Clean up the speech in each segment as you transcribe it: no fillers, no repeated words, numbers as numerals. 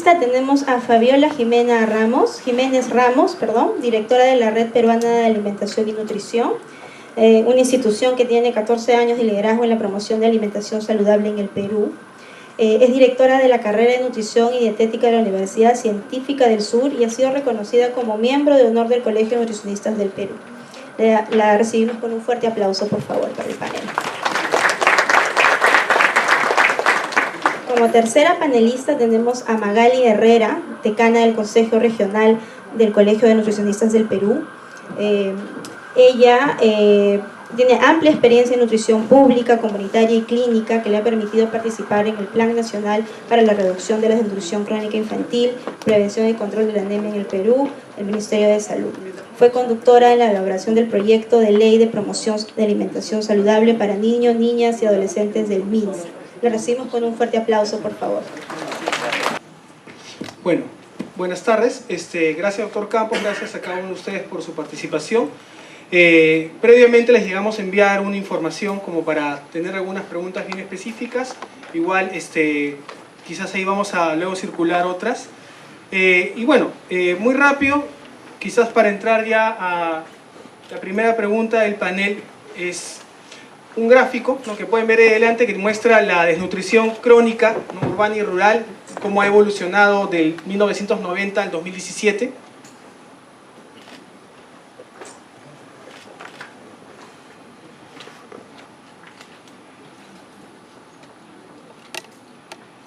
panelista tenemos a Fabiola Jiménez Ramos, directora de la Red Peruana de Alimentación y Nutrición, una institución que tiene 14 años de liderazgo en la promoción de alimentación saludable en el Perú. Es directora de la carrera de Nutrición y Dietética de la Universidad Científica del Sur y ha sido reconocida como miembro de honor del Colegio de Nutricionistas del Perú. La recibimos con un fuerte aplauso, por favor, para el panel. Como tercera panelista tenemos a Magali Herrera, decana del Consejo Regional del Colegio de Nutricionistas del Perú. Ella tiene amplia experiencia en nutrición pública, comunitaria y clínica que le ha permitido participar en el Plan Nacional para la Reducción de la Desnutrición Crónica Infantil, Prevención y Control de la Anemia en el Perú, el Ministerio de Salud. Fue conductora en la elaboración del proyecto de ley de promoción de alimentación saludable para niños, niñas y adolescentes del MINS. Le recibimos con un fuerte aplauso, por favor. Bueno, buenas tardes. Gracias, doctor Campos, gracias a cada uno de ustedes por su participación. Previamente les llegamos a enviar una información como para tener algunas preguntas bien específicas. Igual, quizás ahí vamos a luego circular otras. Y bueno, muy rápido, quizás para entrar ya a la primera pregunta del panel, es un gráfico, ¿no?, que pueden ver ahí adelante, que muestra la desnutrición crónica, ¿no?, urbana y rural, cómo ha evolucionado del 1990 al 2017.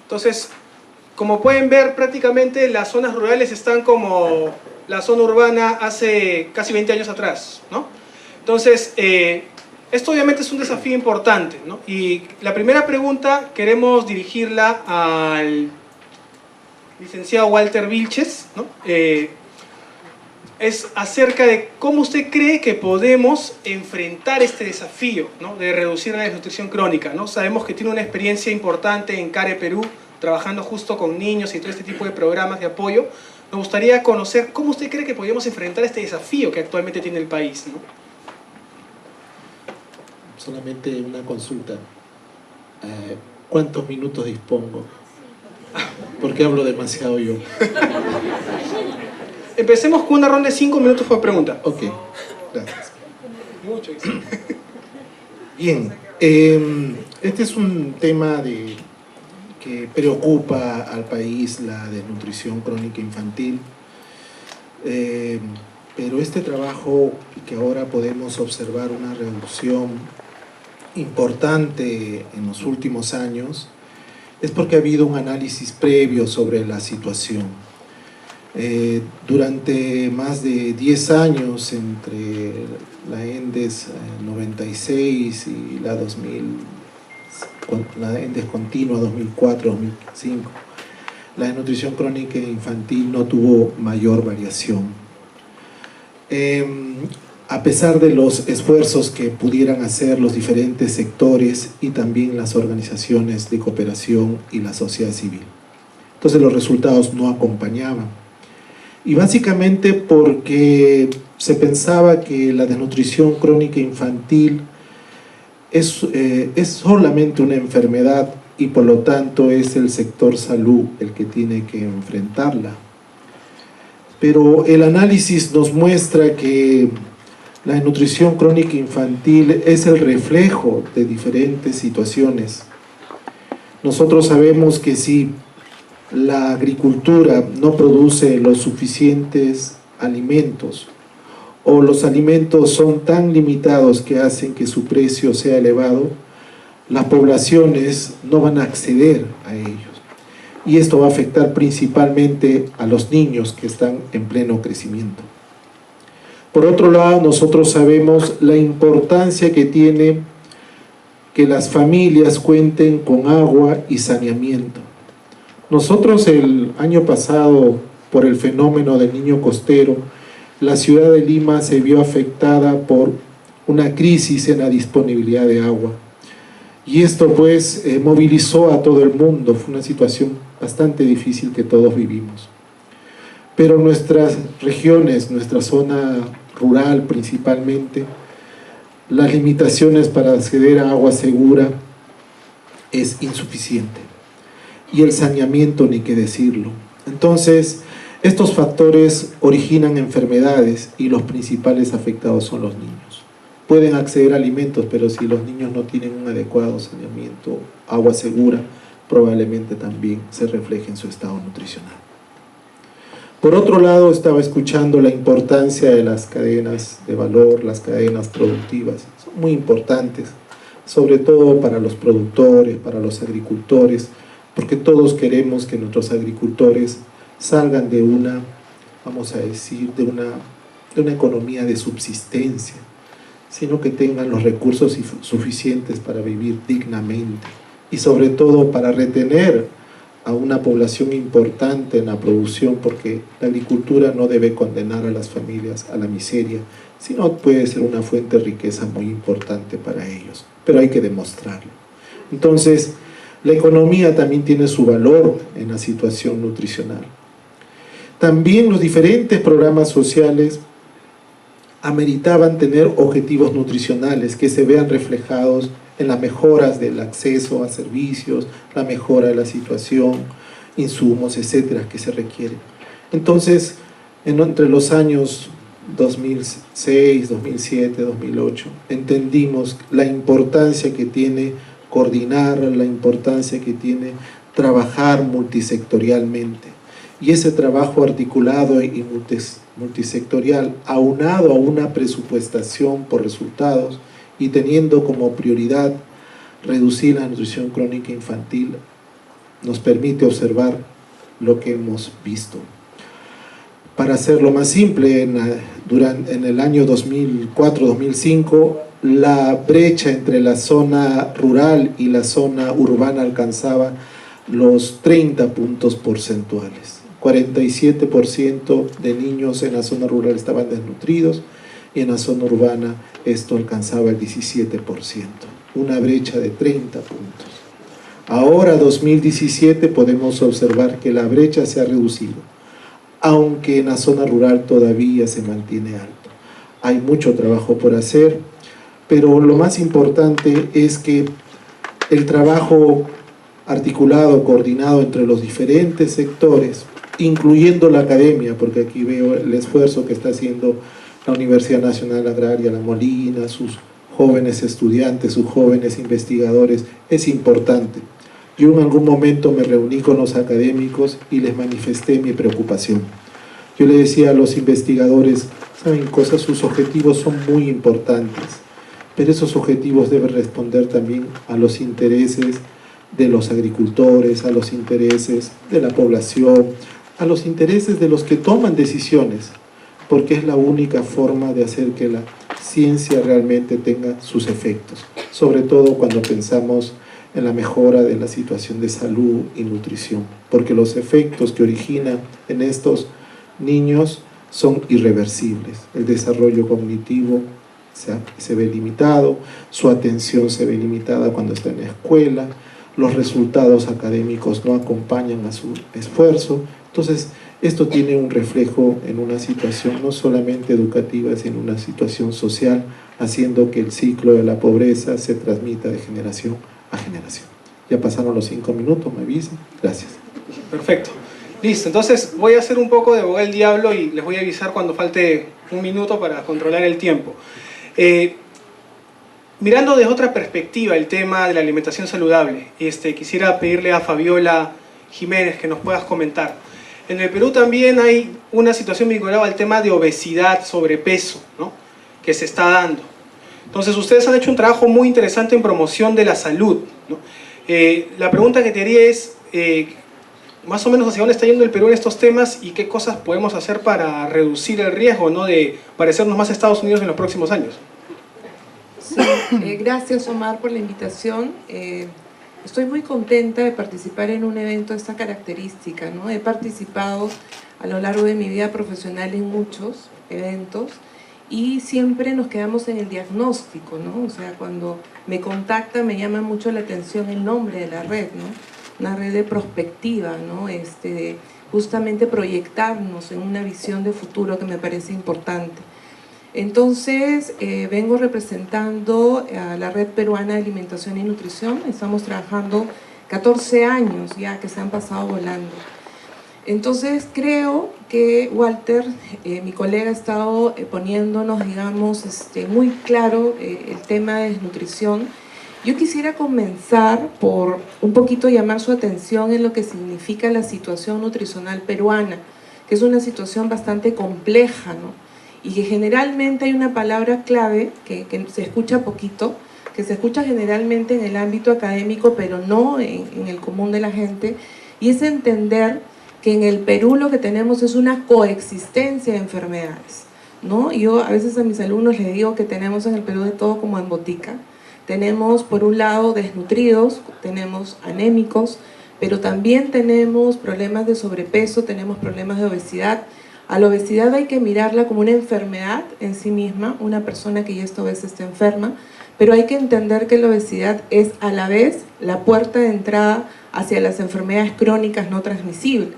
Entonces, como pueden ver, prácticamente las zonas rurales están como la zona urbana hace casi 20 años atrás, ¿no? Entonces, esto obviamente es un desafío importante, ¿no? Y la primera pregunta queremos dirigirla al licenciado Walter Vilches, ¿no? Es acerca de cómo usted cree que podemos enfrentar este desafío, ¿no?, de reducir la desnutrición crónica, ¿no? Sabemos que tiene una experiencia importante en CARE Perú, trabajando justo con niños y todo este tipo de programas de apoyo. Nos gustaría conocer cómo usted cree que podemos enfrentar este desafío que actualmente tiene el país, ¿no? Solamente una consulta. ¿Cuántos minutos dispongo? Porque hablo demasiado yo. Empecemos con una ronda de 5 minutos por pregunta. Ok, gracias. Mucho. Bien, este es un tema que preocupa al país, la desnutrición crónica infantil. Pero este trabajo, que ahora podemos observar una reducción importante en los últimos años, es porque ha habido un análisis previo sobre la situación. Durante más de 10 años, entre la ENDES 96 y la ENDES continua 2004-2005, la desnutrición crónica infantil no tuvo mayor variación. A pesar de los esfuerzos que pudieran hacer los diferentes sectores y también las organizaciones de cooperación y la sociedad civil. Entonces los resultados no acompañaban. Y básicamente porque se pensaba que la desnutrición crónica infantil es solamente una enfermedad y por lo tanto es el sector salud el que tiene que enfrentarla. Pero el análisis nos muestra que la desnutrición crónica infantil es el reflejo de diferentes situaciones. Nosotros sabemos que si la agricultura no produce los suficientes alimentos o los alimentos son tan limitados que hacen que su precio sea elevado, las poblaciones no van a acceder a ellos. Y esto va a afectar principalmente a los niños que están en pleno crecimiento. Por otro lado, nosotros sabemos la importancia que tiene que las familias cuenten con agua y saneamiento. Nosotros el año pasado, por el fenómeno del Niño Costero, la ciudad de Lima se vio afectada por una crisis en la disponibilidad de agua. Y esto pues movilizó a todo el mundo, fue una situación bastante difícil que todos vivimos. Pero nuestras regiones, nuestra zona rural principalmente, las limitaciones para acceder a agua segura es insuficiente. Y el saneamiento, ni qué decirlo. Entonces, estos factores originan enfermedades y los principales afectados son los niños. Pueden acceder a alimentos, pero si los niños no tienen un adecuado saneamiento, agua segura, probablemente también se refleje en su estado nutricional. Por otro lado, estaba escuchando la importancia de las cadenas de valor, las cadenas productivas. Son muy importantes, sobre todo para los productores, para los agricultores, porque todos queremos que nuestros agricultores salgan de una, vamos a decir, de una economía de subsistencia, sino que tengan los recursos suficientes para vivir dignamente y sobre todo para retener a una población importante en la producción, porque la agricultura no debe condenar a las familias a la miseria, sino puede ser una fuente de riqueza muy importante para ellos, pero hay que demostrarlo. Entonces, la economía también tiene su valor en la situación nutricional. También los diferentes programas sociales ameritaban tener objetivos nutricionales que se vean reflejados en las mejoras del acceso a servicios, la mejora de la situación, insumos, etcétera, que se requieren. Entonces, entre los años 2006, 2007, 2008, entendimos la importancia que tiene coordinar, la importancia que tiene trabajar multisectorialmente. Y ese trabajo articulado y multisectorial, aunado a una presupuestación por resultados y teniendo como prioridad reducir la nutrición crónica infantil, nos permite observar lo que hemos visto. Para hacerlo más simple, en el año 2004-2005, la brecha entre la zona rural y la zona urbana alcanzaba los 30 puntos porcentuales. 47% de niños en la zona rural estaban desnutridos y en la zona urbana esto alcanzaba el 17%, una brecha de 30 puntos. Ahora, 2017, podemos observar que la brecha se ha reducido, aunque en la zona rural todavía se mantiene alto. Hay mucho trabajo por hacer, pero lo más importante es que el trabajo articulado, coordinado entre los diferentes sectores, incluyendo la academia, porque aquí veo el esfuerzo que está haciendo la Universidad Nacional Agraria, La Molina, sus jóvenes estudiantes, sus jóvenes investigadores, es importante. Yo en algún momento me reuní con los académicos y les manifesté mi preocupación. Yo le decía a los investigadores, ¿saben cosas? Sus objetivos son muy importantes, pero esos objetivos deben responder también a los intereses de los agricultores, a los intereses de la población, a los intereses de los que toman decisiones, porque es la única forma de hacer que la ciencia realmente tenga sus efectos, sobre todo cuando pensamos en la mejora de la situación de salud y nutrición, porque los efectos que originan en estos niños son irreversibles. El desarrollo cognitivo se ve limitado, su atención se ve limitada cuando está en la escuela, los resultados académicos no acompañan a su esfuerzo. Entonces, esto tiene un reflejo en una situación no solamente educativa, sino una situación social, haciendo que el ciclo de la pobreza se transmita de generación a generación. Ya pasaron los 5 minutos, me avisan. Gracias. Perfecto. Listo, entonces voy a hacer un poco de abogado del diablo y les voy a avisar cuando falte un minuto para controlar el tiempo. Mirando desde otra perspectiva el tema de la alimentación saludable, quisiera pedirle a Fabiola Jiménez que nos puedas comentar. En el Perú también hay una situación vinculada al tema de obesidad, sobrepeso, ¿no?, que se está dando. Entonces, ustedes han hecho un trabajo muy interesante en promoción de la salud, ¿no? La pregunta que te haría es, más o menos hacia dónde está yendo el Perú en estos temas y qué cosas podemos hacer para reducir el riesgo, ¿no?, de parecernos más a Estados Unidos en los próximos años. Sí, gracias Omar por la invitación. Estoy muy contenta de participar en un evento de esta característica, ¿no? He participado a lo largo de mi vida profesional en muchos eventos y siempre nos quedamos en el diagnóstico, ¿no? O sea, cuando me contactan me llama mucho la atención el nombre de la red, ¿no? Una red de prospectiva, ¿no? Justamente proyectarnos en una visión de futuro que me parece importante. Entonces, vengo representando a la Red Peruana de Alimentación y Nutrición. Estamos trabajando 14 años ya que se han pasado volando. Entonces creo que Walter, mi colega, ha estado poniéndonos, digamos, muy claro el tema de desnutrición. Yo quisiera comenzar por un poquito llamar su atención en lo que significa la situación nutricional peruana, que es una situación bastante compleja, ¿no? Y que generalmente hay una palabra clave que se escucha poquito, que se escucha generalmente en el ámbito académico, pero no en el común de la gente, y es entender que en el Perú lo que tenemos es una coexistencia de enfermedades, ¿no? Yo a veces a mis alumnos les digo que tenemos en el Perú de todo como en botica. Tenemos por un lado desnutridos, tenemos anémicos, pero también tenemos problemas de sobrepeso, tenemos problemas de obesidad. A la obesidad hay que mirarla como una enfermedad en sí misma, una persona que ya esta vez está enferma, pero hay que entender que la obesidad es a la vez la puerta de entrada hacia las enfermedades crónicas no transmisibles.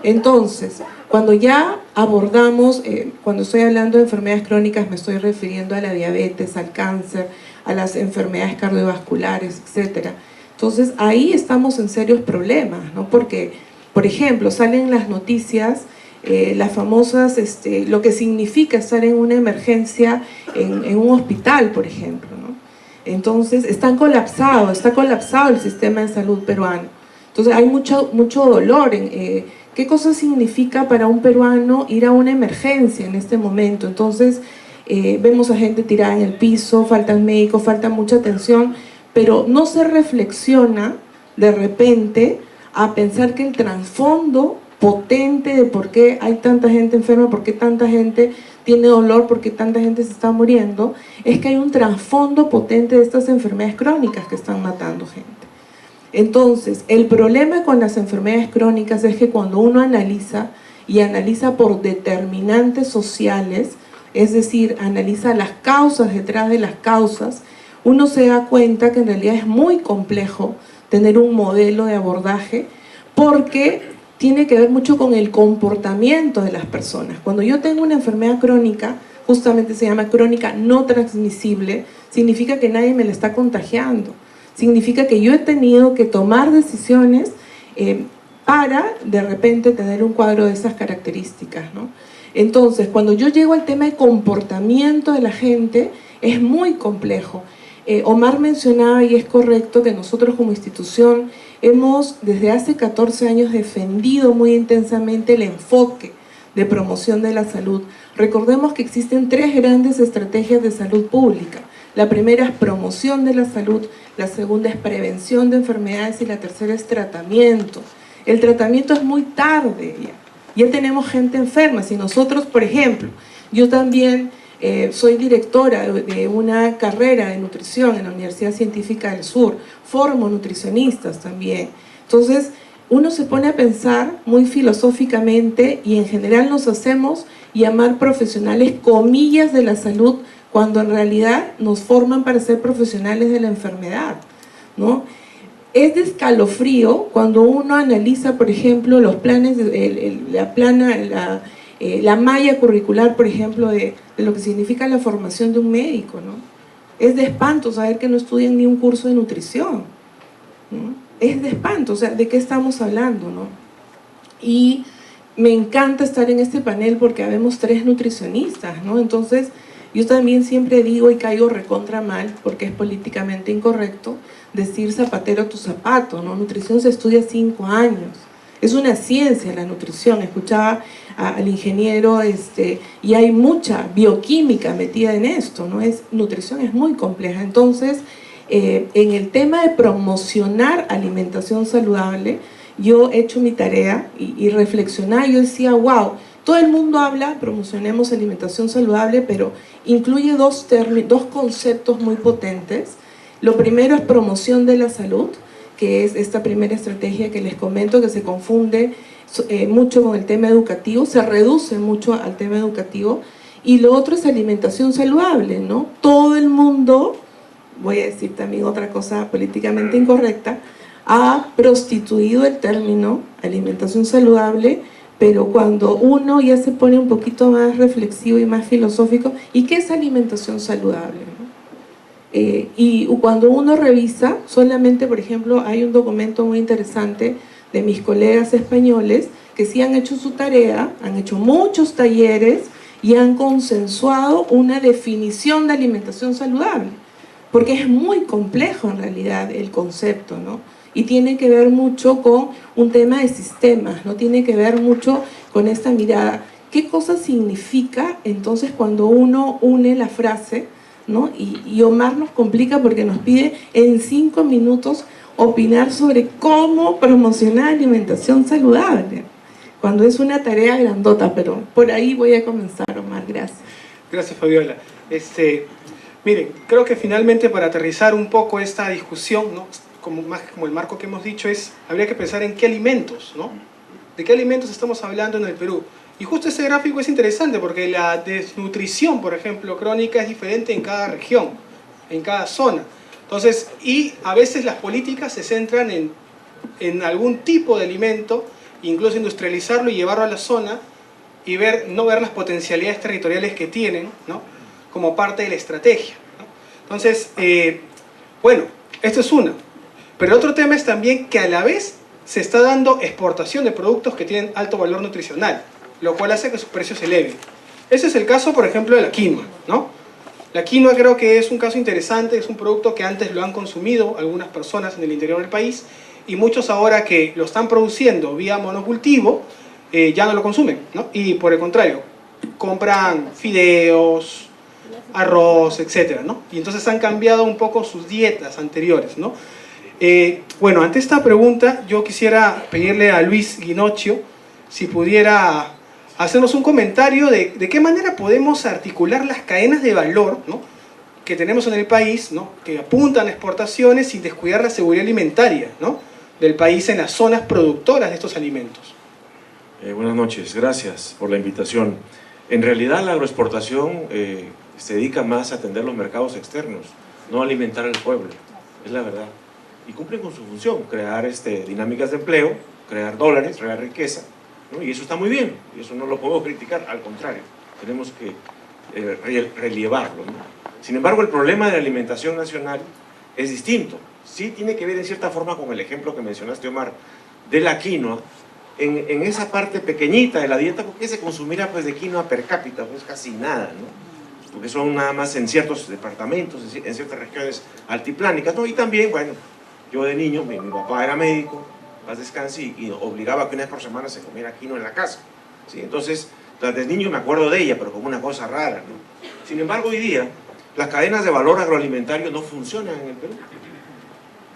Entonces, cuando ya abordamos, cuando estoy hablando de enfermedades crónicas me estoy refiriendo a la diabetes, al cáncer, a las enfermedades cardiovasculares, etc. Entonces ahí estamos en serios problemas, ¿no? Porque, por ejemplo, salen las noticias, las famosas, lo que significa estar en una emergencia en un hospital, por ejemplo, ¿no? Entonces está colapsado el sistema de salud peruano. Entonces hay mucho dolor en qué cosa significa para un peruano ir a una emergencia en este momento. Entonces vemos a gente tirada en el piso, faltan médicos, falta mucha atención, pero no se reflexiona de repente a pensar que el trasfondo potente de por qué hay tanta gente enferma, por qué tanta gente tiene dolor, por qué tanta gente se está muriendo, es que hay un trasfondo potente de estas enfermedades crónicas que están matando gente. Entonces, el problema con las enfermedades crónicas es que cuando uno analiza, y analiza por determinantes sociales, es decir, analiza las causas detrás de las causas, uno se da cuenta que en realidad es muy complejo tener un modelo de abordaje porque tiene que ver mucho con el comportamiento de las personas. Cuando yo tengo una enfermedad crónica, justamente se llama crónica no transmisible, significa que nadie me la está contagiando. Significa que yo he tenido que tomar decisiones para de repente tener un cuadro de esas características, ¿no? Entonces, cuando yo llego al tema de comportamiento de la gente, es muy complejo. Omar mencionaba, y es correcto, que nosotros como institución hemos desde hace 14 años defendido muy intensamente el enfoque de promoción de la salud. Recordemos que existen 3 grandes estrategias de salud pública. La primera es promoción de la salud, la segunda es prevención de enfermedades y la tercera es tratamiento. El tratamiento es muy tarde ya tenemos gente enferma. Si nosotros, por ejemplo, yo también soy directora de una carrera de nutrición en la Universidad Científica del Sur, formo nutricionistas también. Entonces, uno se pone a pensar muy filosóficamente y en general nos hacemos llamar profesionales, comillas, de la salud, cuando en realidad nos forman para ser profesionales de la enfermedad, ¿no? Es de escalofrío cuando uno analiza, por ejemplo, los planes, la malla curricular, por ejemplo, de lo que significa la formación de un médico, ¿no? Es de espanto saber que no estudian ni un curso de nutrición, ¿no? Es de espanto, o sea, ¿de qué estamos hablando, no? Y me encanta estar en este panel porque habemos 3 nutricionistas, ¿no? Entonces, yo también siempre digo y caigo recontra mal, porque es políticamente incorrecto, decir zapatero a tu zapato, ¿no? Nutrición se estudia 5 años. Es una ciencia la nutrición. Escuchaba al ingeniero y hay mucha bioquímica metida en esto, ¿no? Nutrición es muy compleja. Entonces, en el tema de promocionar alimentación saludable, yo he hecho mi tarea y reflexionaba. Yo decía, wow, todo el mundo habla, promocionemos alimentación saludable, pero incluye dos conceptos muy potentes. Lo primero es promoción de la salud, que es esta primera estrategia que les comento, que se confunde mucho con el tema educativo, se reduce mucho al tema educativo. Y lo otro es alimentación saludable, ¿no? Todo el mundo, voy a decir también otra cosa políticamente incorrecta, ha prostituido el término alimentación saludable, pero cuando uno ya se pone un poquito más reflexivo y más filosófico, ¿y qué es alimentación saludable, ¿no? Y cuando uno revisa, solamente, por ejemplo, hay un documento muy interesante de mis colegas españoles que sí han hecho su tarea, han hecho muchos talleres y han consensuado una definición de alimentación saludable, porque es muy complejo en realidad el concepto, ¿no? Y tiene que ver mucho con un tema de sistemas, ¿no? Tiene que ver mucho con esta mirada. ¿Qué cosa significa entonces cuando uno une la frase, ¿no? Y Omar nos complica porque nos pide en 5 minutos opinar sobre cómo promocionar alimentación saludable, cuando es una tarea grandota, pero por ahí voy a comenzar, Omar, gracias. Gracias, Fabiola. Miren, creo que finalmente para aterrizar un poco esta discusión, ¿no? Más como el marco que hemos dicho, habría que pensar en qué alimentos, ¿no? ¿De qué alimentos estamos hablando en el Perú? Y justo ese gráfico es interesante porque la desnutrición, por ejemplo, crónica es diferente en cada región, en cada zona. Entonces, y a veces las políticas se centran en algún tipo de alimento, incluso industrializarlo y llevarlo a la zona y no ver las potencialidades territoriales que tienen, ¿no? Como parte de la estrategia, ¿no? Entonces, bueno, esto es una. Pero otro tema es también que a la vez se está dando exportación de productos que tienen alto valor nutricional, lo cual hace que sus precios se eleven. Ese es el caso, por ejemplo, de la quinoa, ¿no? La quinoa creo que es un caso interesante, es un producto que antes lo han consumido algunas personas en el interior del país y muchos ahora que lo están produciendo vía monocultivo ya no lo consumen, ¿no? Y por el contrario, compran fideos, arroz, etcétera, ¿no? Y entonces han cambiado un poco sus dietas anteriores, ¿no? Bueno, ante esta pregunta yo quisiera pedirle a Luis Guinocchio si pudiera hacernos un comentario de qué manera podemos articular las cadenas de valor, ¿no? Que tenemos en el país, ¿no? Que apuntan a exportaciones sin descuidar la seguridad alimentaria, ¿no? Del país en las zonas productoras de estos alimentos. Buenas noches, gracias por la invitación. En realidad la agroexportación se dedica más a atender los mercados externos, no a alimentar al pueblo, es la verdad. Y cumplen con su función, crear dinámicas de empleo, crear dólares, crear riqueza, ¿no? Y eso está muy bien, y eso no lo podemos criticar, al contrario, tenemos que relevarlo, ¿no? Sin embargo, el problema de la alimentación nacional es distinto. Sí tiene que ver en cierta forma con el ejemplo que mencionaste, Omar, de la quinoa, en esa parte pequeñita de la dieta, porque se consumirá pues de quinoa per cápita, pues casi nada, ¿no? Porque son nada más en ciertos departamentos, en ciertas regiones altiplánicas, ¿no? Y también, bueno, yo de niño, mi papá era médico, paz descanse, y obligaba que una vez por semana se comiera quinoa en la casa, ¿sí? Entonces, desde niño me acuerdo de ella, pero como una cosa rara, ¿no? Sin embargo, hoy día, las cadenas de valor agroalimentario no funcionan en el Perú.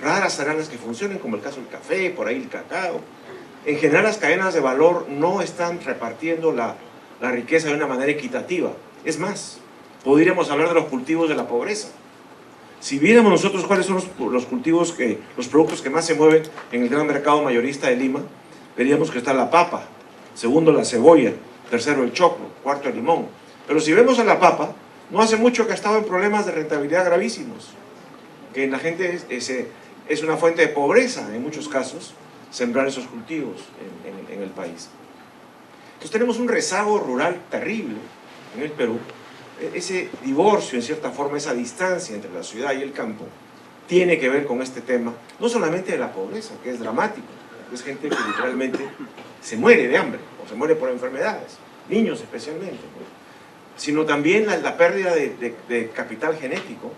Raras serán las que funcionen, como el caso del café, por ahí el cacao. En general, las cadenas de valor no están repartiendo la riqueza de una manera equitativa. Es más, podríamos hablar de los cultivos de la pobreza. Si viéramos nosotros cuáles son los cultivos, los productos que más se mueven en el gran mercado mayorista de Lima, veríamos que está la papa, segundo la cebolla, tercero el choclo, cuarto el limón. Pero si vemos a la papa, no hace mucho que ha estado en problemas de rentabilidad gravísimos, que la gente es una fuente de pobreza en muchos casos, sembrar esos cultivos en el país. Entonces tenemos un rezago rural terrible en el Perú. Ese divorcio, en cierta forma, esa distancia entre la ciudad y el campo, tiene que ver con este tema, no solamente de la pobreza, que es dramático, es gente que literalmente se muere de hambre, o se muere por enfermedades, niños especialmente, ¿no? Sino también la pérdida de capital genético,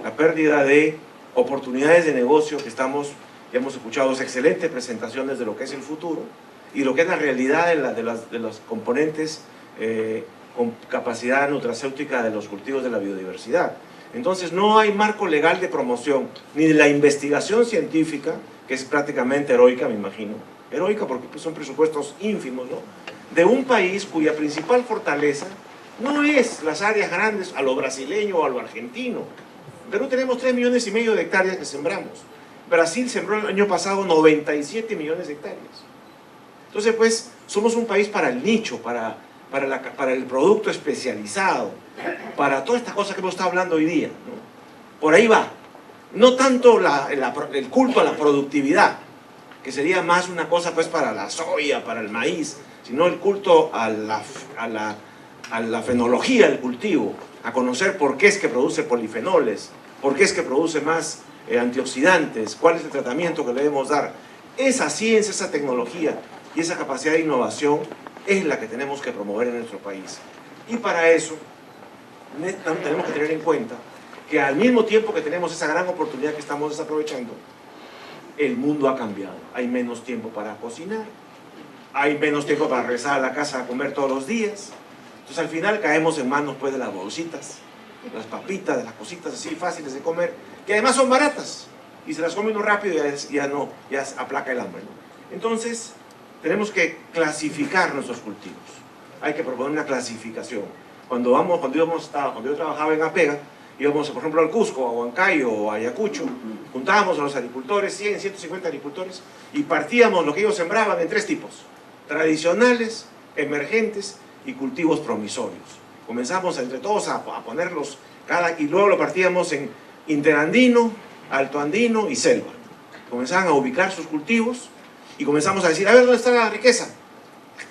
la pérdida de oportunidades de negocio que ya hemos escuchado excelentes presentaciones de lo que es el futuro y lo que es la realidad de los componentes con capacidad nutracéutica de los cultivos de la biodiversidad. Entonces no hay marco legal de promoción ni de la investigación científica, que es prácticamente heroica, me imagino, heroica porque pues, son presupuestos ínfimos, ¿no? De un país cuya principal fortaleza no es las áreas grandes a lo brasileño o a lo argentino. En Perú tenemos 3,5 millones de hectáreas que sembramos. Brasil sembró el año pasado 97 millones de hectáreas. Entonces pues somos un país para el nicho, para el producto especializado, para todas estas cosas que hemos estado hablando hoy día, ¿no? Por ahí va. No tanto el culto a la productividad, que sería más una cosa pues para la soya, para el maíz, sino el culto a la fenología del cultivo, a conocer por qué es que produce polifenoles, por qué es que produce más antioxidantes, cuál es el tratamiento que le debemos dar. Esa ciencia, esa tecnología, Y esa capacidad de innovación es la que tenemos que promover en nuestro país. Y para eso tenemos que tener en cuenta que al mismo tiempo que tenemos esa gran oportunidad que estamos desaprovechando, el mundo ha cambiado. Hay menos tiempo para cocinar, hay menos tiempo para regresar a la casa a comer todos los días. Entonces al final caemos en manos pues de las bolsitas, las papitas, de las cositas así fáciles de comer, que además son baratas, y se las come uno rápido y ya aplaca el hambre, ¿no? Entonces tenemos que clasificar nuestros cultivos. Hay que proponer una clasificación. Cuando yo trabajaba en Apega, íbamos, por ejemplo, al Cusco, a Huancayo o a Ayacucho, juntábamos a los agricultores, 100, 150 agricultores, y partíamos lo que ellos sembraban en 3 tipos: tradicionales, emergentes y cultivos promisorios. Comenzamos entre todos a ponerlos, y luego lo partíamos en interandino, altoandino y selva. Comenzaban a ubicar sus cultivos y comenzamos a decir, a ver, ¿dónde está la riqueza?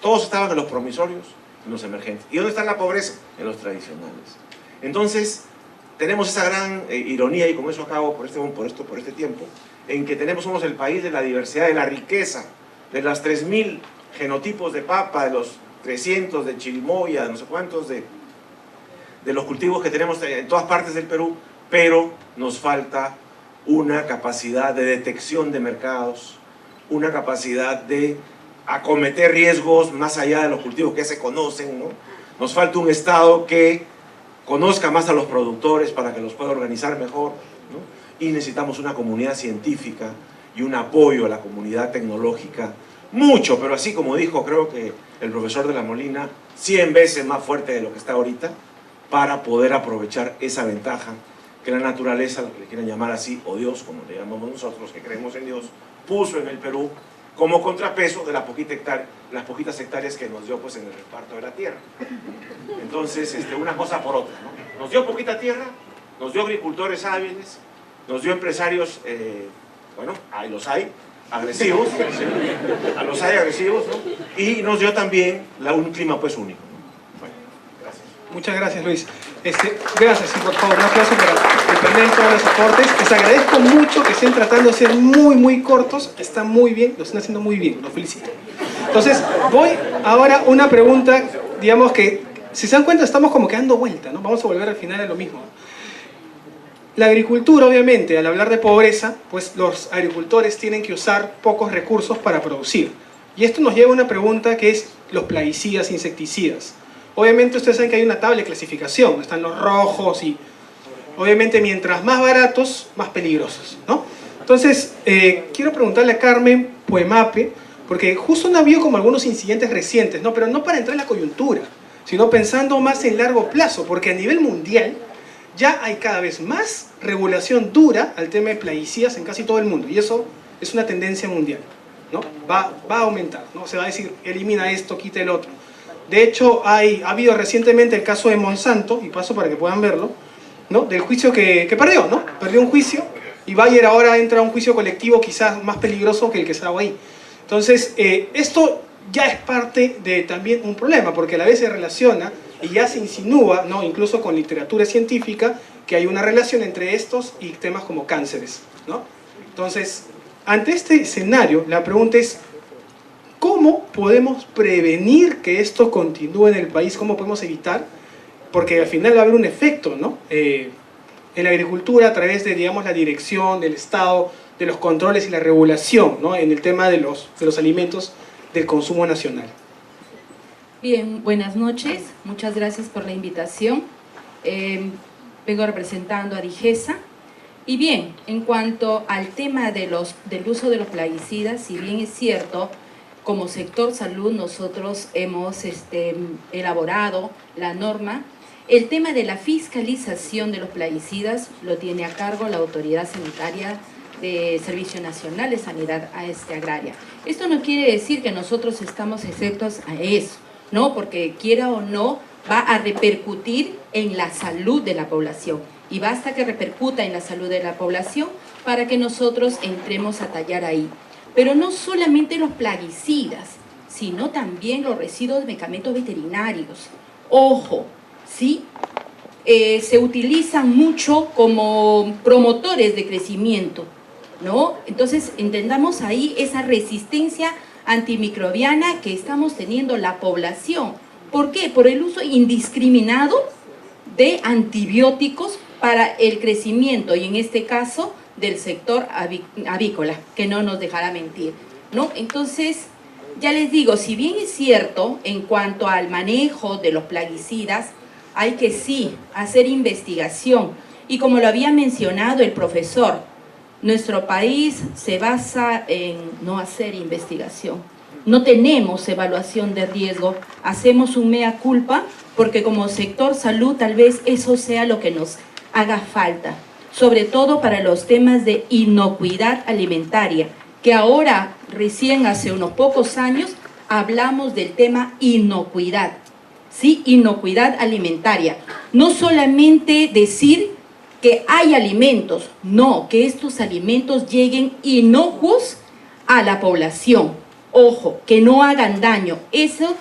Todos estaban en los promisorios, en los emergentes. ¿Y dónde está la pobreza? En los tradicionales. Entonces, tenemos esa gran ironía, y con eso acabo por este tiempo, en que somos el país de la diversidad, de la riqueza, de las 3000 genotipos de papa, de los 300 de chirimoya, de no sé cuántos, de los cultivos que tenemos en todas partes del Perú, pero nos falta una capacidad de detección de mercados, una capacidad de acometer riesgos más allá de los cultivos que se conocen, ¿no? Nos falta un Estado que conozca más a los productores para que los pueda organizar mejor, ¿no? Y necesitamos una comunidad científica y un apoyo a la comunidad tecnológica, mucho, pero así como dijo, creo que el profesor de la Molina, 100 veces más fuerte de lo que está ahorita, para poder aprovechar esa ventaja que la naturaleza, lo que le quieran llamar así, o Dios, como le llamamos nosotros, que creemos en Dios, puso en el Perú como contrapeso de las poquitas hectáreas que nos dio pues, en el reparto de la tierra. Entonces, una cosa por otra, ¿no? Nos dio poquita tierra, nos dio agricultores hábiles, nos dio empresarios, bueno, ahí los hay, agresivos, a los hay agresivos, ¿no? Y nos dio también un clima pues único, ¿no? Bueno, gracias. Muchas gracias, Luis. Gracias, y por favor, un aplauso para el panel, todos los aportes. Les agradezco mucho que estén tratando de ser muy cortos. Están muy bien, lo están haciendo muy bien, los felicito. Entonces, voy ahora a una pregunta, digamos que, si se dan cuenta, estamos como que dando vuelta, ¿no? Vamos a volver al final a lo mismo. La agricultura, obviamente, al hablar de pobreza, pues los agricultores tienen que usar pocos recursos para producir. Y esto nos lleva a una pregunta que es los plaguicidas, insecticidas. Obviamente ustedes saben que hay una tabla de clasificación, están los rojos y obviamente mientras más baratos, más peligrosos, ¿no? Entonces, quiero preguntarle a Carmen Puemape, porque justo han habido como algunos incidentes recientes, ¿no? Pero no para entrar en la coyuntura, sino pensando más en largo plazo, porque a nivel mundial ya hay cada vez más regulación dura al tema de plaguicidas en casi todo el mundo, y eso es una tendencia mundial, ¿no? Va a aumentar, ¿no? Se va a decir, elimina esto, quita el otro. De hecho, ha habido recientemente el caso de Monsanto, y paso para que puedan verlo, ¿no? Del juicio que perdió, ¿no? Perdió un juicio, y Bayer ahora entra a un juicio colectivo quizás más peligroso que el que estaba ahí. Entonces, esto ya es parte de también un problema, porque a la vez se relaciona y ya se insinúa, ¿no? Incluso con literatura científica, que hay una relación entre estos y temas como cánceres, ¿no? Entonces, ante este escenario, la pregunta es, ¿cómo podemos prevenir que esto continúe en el país? ¿Cómo podemos evitar? Porque al final va a haber un efecto, ¿no? En la agricultura, a través de, digamos, la dirección del Estado, de los controles y la regulación, ¿no? En el tema de los alimentos del consumo nacional. Bien, buenas noches. Muchas gracias por la invitación. Vengo representando a DIGESA. Y bien, en cuanto al tema del uso de los plaguicidas, si bien es cierto, como sector salud nosotros hemos elaborado la norma, el tema de la fiscalización de los plaguicidas lo tiene a cargo la Autoridad Sanitaria de Servicio Nacional de Sanidad Agraria. Esto no quiere decir que nosotros estamos exentos a eso, ¿no? Porque quiera o no, va a repercutir en la salud de la población. Y basta que repercuta en la salud de la población para que nosotros entremos a tallar ahí. Pero no solamente los plaguicidas, sino también los residuos de medicamentos veterinarios. Ojo, ¿sí? Se utilizan mucho como promotores de crecimiento, ¿no? Entonces, entendamos ahí esa resistencia antimicrobiana que estamos teniendo la población. ¿Por qué? Por el uso indiscriminado de antibióticos para el crecimiento y en este caso del sector avícola, que no nos dejará mentir, ¿no? Entonces, ya les digo, si bien es cierto en cuanto al manejo de los plaguicidas, hay que sí hacer investigación y como lo había mencionado el profesor, nuestro país se basa en no hacer investigación. No tenemos evaluación de riesgo, hacemos un mea culpa porque como sector salud tal vez eso sea lo que nos haga falta, sobre todo para los temas de inocuidad alimentaria, que ahora recién hace unos pocos años hablamos del tema inocuidad, ¿sí? Inocuidad alimentaria. No solamente decir que hay alimentos, no, que estos alimentos lleguen inocuos a la población. Ojo, que no hagan daño. Eso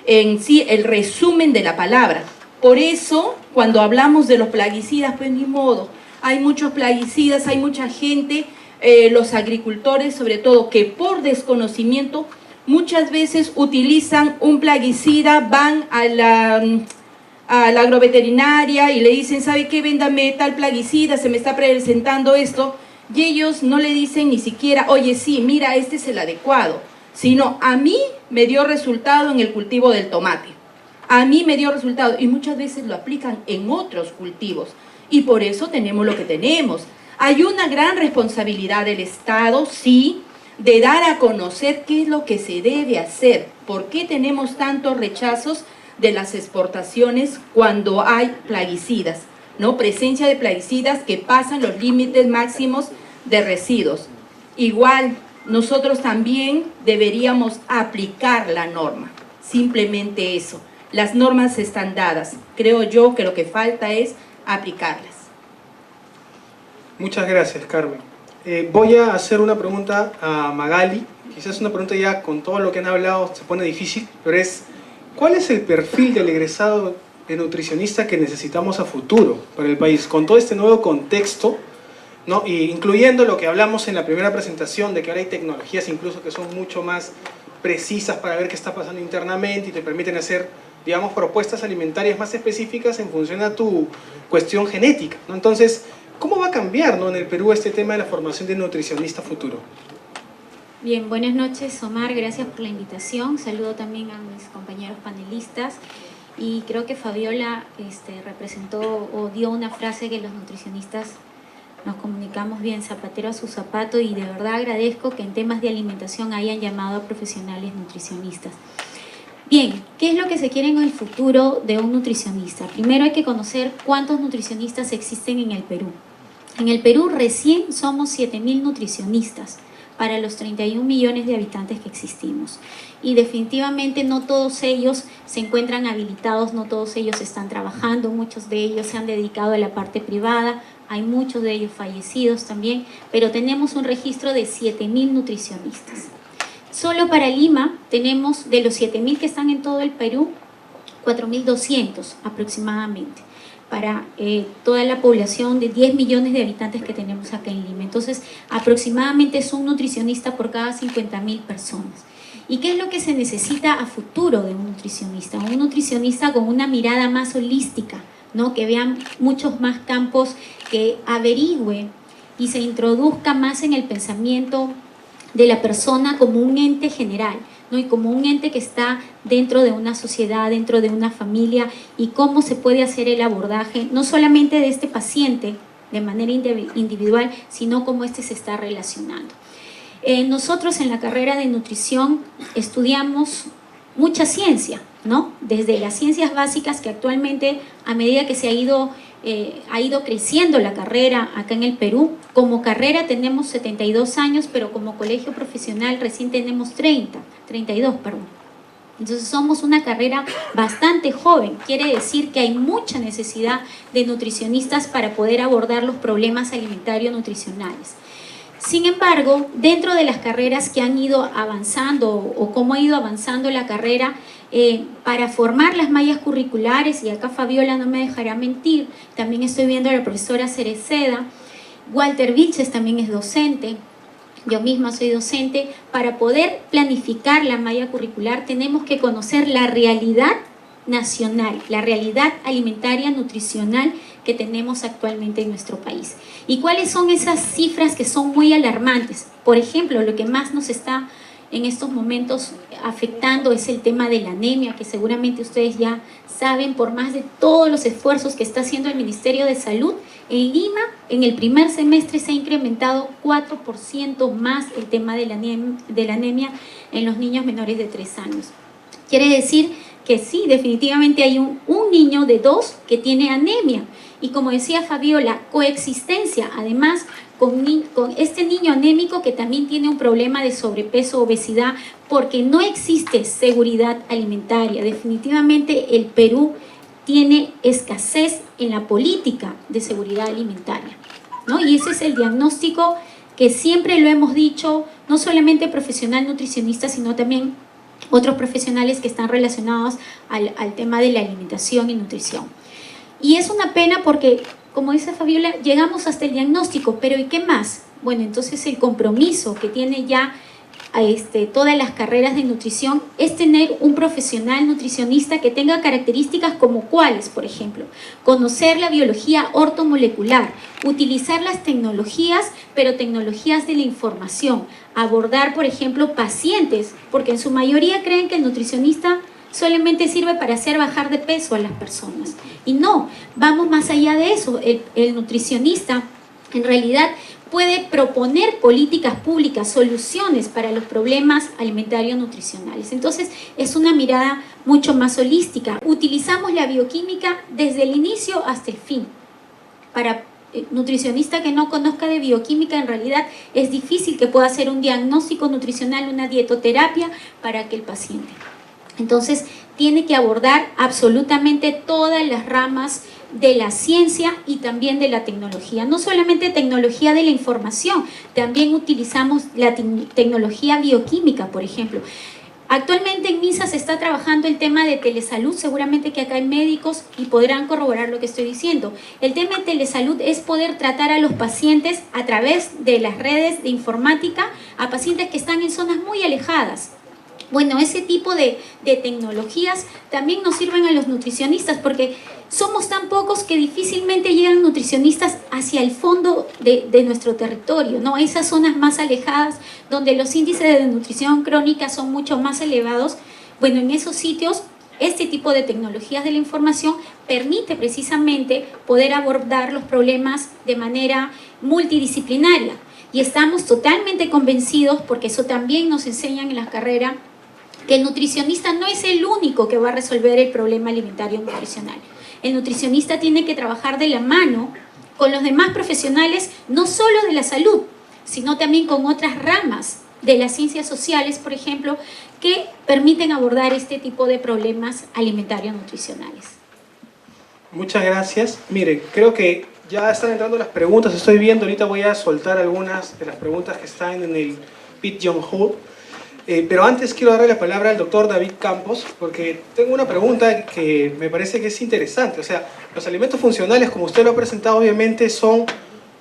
en sí, el resumen de la palabra. Por eso, cuando hablamos de los plaguicidas, pues ni modo. Hay muchos plaguicidas, hay mucha gente, los agricultores sobre todo, que por desconocimiento muchas veces utilizan un plaguicida, van a la agroveterinaria y le dicen, ¿sabe qué? Véndame tal plaguicida, se me está presentando esto. Y ellos no le dicen ni siquiera, oye, sí, mira, este es el adecuado. Sino a mí me dio resultado en el cultivo del tomate. A mí me dio resultado y muchas veces lo aplican en otros cultivos. Y por eso tenemos lo que tenemos. Hay una gran responsabilidad del Estado, sí, de dar a conocer qué es lo que se debe hacer. ¿Por qué tenemos tantos rechazos de las exportaciones cuando hay plaguicidas? ¿No? Presencia de plaguicidas que pasan los límites máximos de residuos. Igual, nosotros también deberíamos aplicar la norma. Simplemente eso. Las normas están dadas. Creo yo que lo que falta es aplicarlas. Muchas gracias, Carmen. Voy a hacer una pregunta a Magali. Quizás una pregunta ya con todo lo que han hablado se pone difícil, pero es, ¿cuál es el perfil del egresado de nutricionista que necesitamos a futuro para el país? Con todo este nuevo contexto, ¿no? Y incluyendo lo que hablamos en la primera presentación, de que ahora hay tecnologías incluso que son mucho más precisas para ver qué está pasando internamente y te permiten hacer, digamos, propuestas alimentarias más específicas en función a tu cuestión genética, ¿no? Entonces, ¿cómo va a cambiar, ¿no? en el Perú este tema de la formación de nutricionista futuro? Bien, buenas noches, Omar, gracias por la invitación. Saludo también a mis compañeros panelistas. Y creo que Fabiola representó o dio una frase que los nutricionistas nos comunicamos bien, zapatero a su zapato, y de verdad agradezco que en temas de alimentación hayan llamado a profesionales nutricionistas. Bien, ¿qué es lo que se quiere en el futuro de un nutricionista? Primero hay que conocer cuántos nutricionistas existen en el Perú. En el Perú recién somos 7.000 nutricionistas para los 31 millones de habitantes que existimos. Y definitivamente no todos ellos se encuentran habilitados, no todos ellos están trabajando, muchos de ellos se han dedicado a la parte privada, hay muchos de ellos fallecidos también, pero tenemos un registro de 7.000 nutricionistas. Solo para Lima tenemos, de los 7.000 que están en todo el Perú, 4.200 aproximadamente, para toda la población de 10 millones de habitantes que tenemos acá en Lima. Entonces, aproximadamente es un nutricionista por cada 50.000 personas. ¿Y qué es lo que se necesita a futuro de un nutricionista? Un nutricionista con una mirada más holística, ¿no? Que vean muchos más campos, que averigüe y se introduzca más en el pensamiento de la persona como un ente general, ¿no? Y como un ente que está dentro de una sociedad, dentro de una familia, y cómo se puede hacer el abordaje, no solamente de este paciente de manera individual, sino cómo este se está relacionando. Nosotros en la carrera de nutrición estudiamos mucha ciencia, ¿no? Desde las ciencias básicas, que actualmente, a medida que se ha ido creciendo la carrera acá en el Perú, como carrera tenemos 72 años, pero como colegio profesional recién tenemos 32, perdón. Entonces somos una carrera bastante joven, quiere decir que hay mucha necesidad de nutricionistas para poder abordar los problemas alimentarios-nutricionales. Sin embargo, dentro de las carreras que han ido avanzando o cómo ha ido avanzando la carrera, para formar las mallas curriculares, y acá Fabiola no me dejará mentir, también estoy viendo a la profesora Cereceda, Walter Vilches también es docente, yo misma soy docente, para poder planificar la malla curricular tenemos que conocer la realidad nacional, la realidad alimentaria, nutricional que tenemos actualmente en nuestro país. ¿Y cuáles son esas cifras que son muy alarmantes? Por ejemplo, lo que más nos está en estos momentos afectando es el tema de la anemia, que seguramente ustedes ya saben por más de todos los esfuerzos que está haciendo el Ministerio de Salud. En Lima, en el primer semestre se ha incrementado 4% más el tema de la anemia en los niños menores de 3 años. Quiere decir que sí, definitivamente hay un niño de 2 que tiene anemia. Y como decía Fabiola, coexistencia además con este niño anémico que también tiene un problema de sobrepeso, obesidad, porque no existe seguridad alimentaria. Definitivamente el Perú tiene escasez en la política de seguridad alimentaria, ¿no? Y ese es el diagnóstico que siempre lo hemos dicho, no solamente profesional nutricionista, sino también otros profesionales que están relacionados al tema de la alimentación y nutrición. Y es una pena porque, como dice Fabiola, llegamos hasta el diagnóstico, pero ¿y qué más? Bueno, entonces el compromiso que tiene ya todas las carreras de nutrición es tener un profesional nutricionista que tenga características como cuáles, por ejemplo, conocer la biología ortomolecular, utilizar las tecnologías, pero tecnologías de la información, abordar, por ejemplo, pacientes, porque en su mayoría creen que el nutricionista solamente sirve para hacer bajar de peso a las personas. Y no, vamos más allá de eso. El nutricionista en realidad puede proponer políticas públicas, soluciones para los problemas alimentarios nutricionales. Entonces, es una mirada mucho más holística. Utilizamos la bioquímica desde el inicio hasta el fin. Para el nutricionista que no conozca de bioquímica, en realidad es difícil que pueda hacer un diagnóstico nutricional, una dietoterapia para aquel paciente. Entonces, tiene que abordar absolutamente todas las ramas de la ciencia y también de la tecnología. No solamente tecnología de la información, también utilizamos la tecnología bioquímica, por ejemplo. Actualmente en MINSA se está trabajando el tema de telesalud, seguramente que acá hay médicos y podrán corroborar lo que estoy diciendo. El tema de telesalud es poder tratar a los pacientes a través de las redes de informática, a pacientes que están en zonas muy alejadas. Bueno, ese tipo de tecnologías también nos sirven a los nutricionistas porque somos tan pocos que difícilmente llegan nutricionistas hacia el fondo de nuestro territorio, ¿no? Esas zonas más alejadas donde los índices de nutrición crónica son mucho más elevados. Bueno, en esos sitios este tipo de tecnologías de la información permite precisamente poder abordar los problemas de manera multidisciplinaria. Y estamos totalmente convencidos, porque eso también nos enseñan en la carrera, que el nutricionista no es el único que va a resolver el problema alimentario nutricional. El nutricionista tiene que trabajar de la mano con los demás profesionales, no solo de la salud, sino también con otras ramas de las ciencias sociales, por ejemplo, que permiten abordar este tipo de problemas alimentarios nutricionales. Muchas gracias. Mire, creo que ya están entrando las preguntas, estoy viendo, ahorita voy a soltar algunas de las preguntas que están en el Pigeon Hole. Pero antes quiero darle la palabra al doctor David Campos, porque tengo una pregunta que me parece que es interesante. O sea, los alimentos funcionales, como usted lo ha presentado, obviamente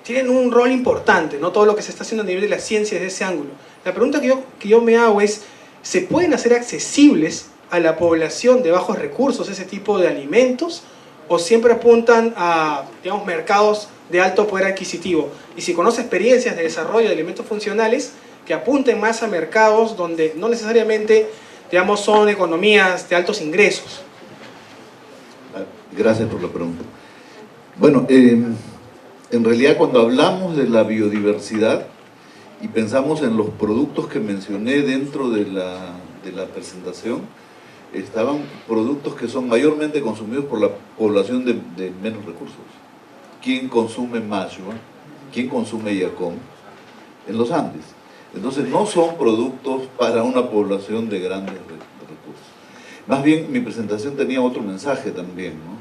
tienen un rol importante, ¿no? Todo lo que se está haciendo a nivel de la ciencia desde ese ángulo. La pregunta que yo me hago es, ¿se pueden hacer accesibles a la población de bajos recursos ese tipo de alimentos? ¿O siempre apuntan a, digamos, mercados de alto poder adquisitivo? Y si conoce experiencias de desarrollo de alimentos funcionales, que apunten más a mercados donde no necesariamente, digamos, son economías de altos ingresos. Gracias por la pregunta. Bueno, en realidad cuando hablamos de la biodiversidad y pensamos en los productos que mencioné dentro de la presentación, estaban productos que son mayormente consumidos por la población de menos recursos. ¿Quién consume mashua? ¿Quién consume yacón? En los Andes. Entonces no son productos para una población de grandes recursos. Más bien mi presentación tenía otro mensaje también, ¿no?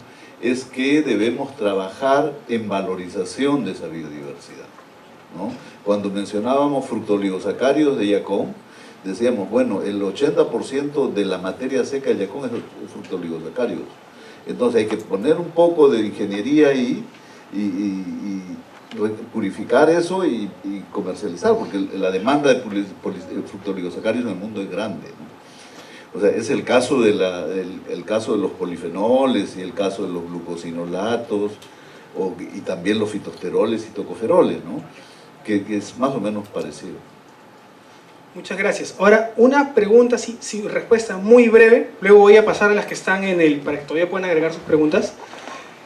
Es que debemos trabajar en valorización de esa biodiversidad, ¿no? Cuando mencionábamos fructooligosacáridos de yacón, decíamos, bueno, el 80% de la materia seca del yacón es fructooligosacáridos. Entonces hay que poner un poco de ingeniería ahí y purificar eso y comercializar, porque la demanda de fructooligosacáridos en el mundo es grande, ¿no? O sea, es el caso de el caso de los polifenoles y el caso de los glucosinolatos y también los fitosteroles y tocoferoles, ¿no? Que es más o menos parecido. Muchas gracias. Ahora, una pregunta, sí, respuesta muy breve, luego voy a pasar a las que están para que todavía puedan agregar sus preguntas.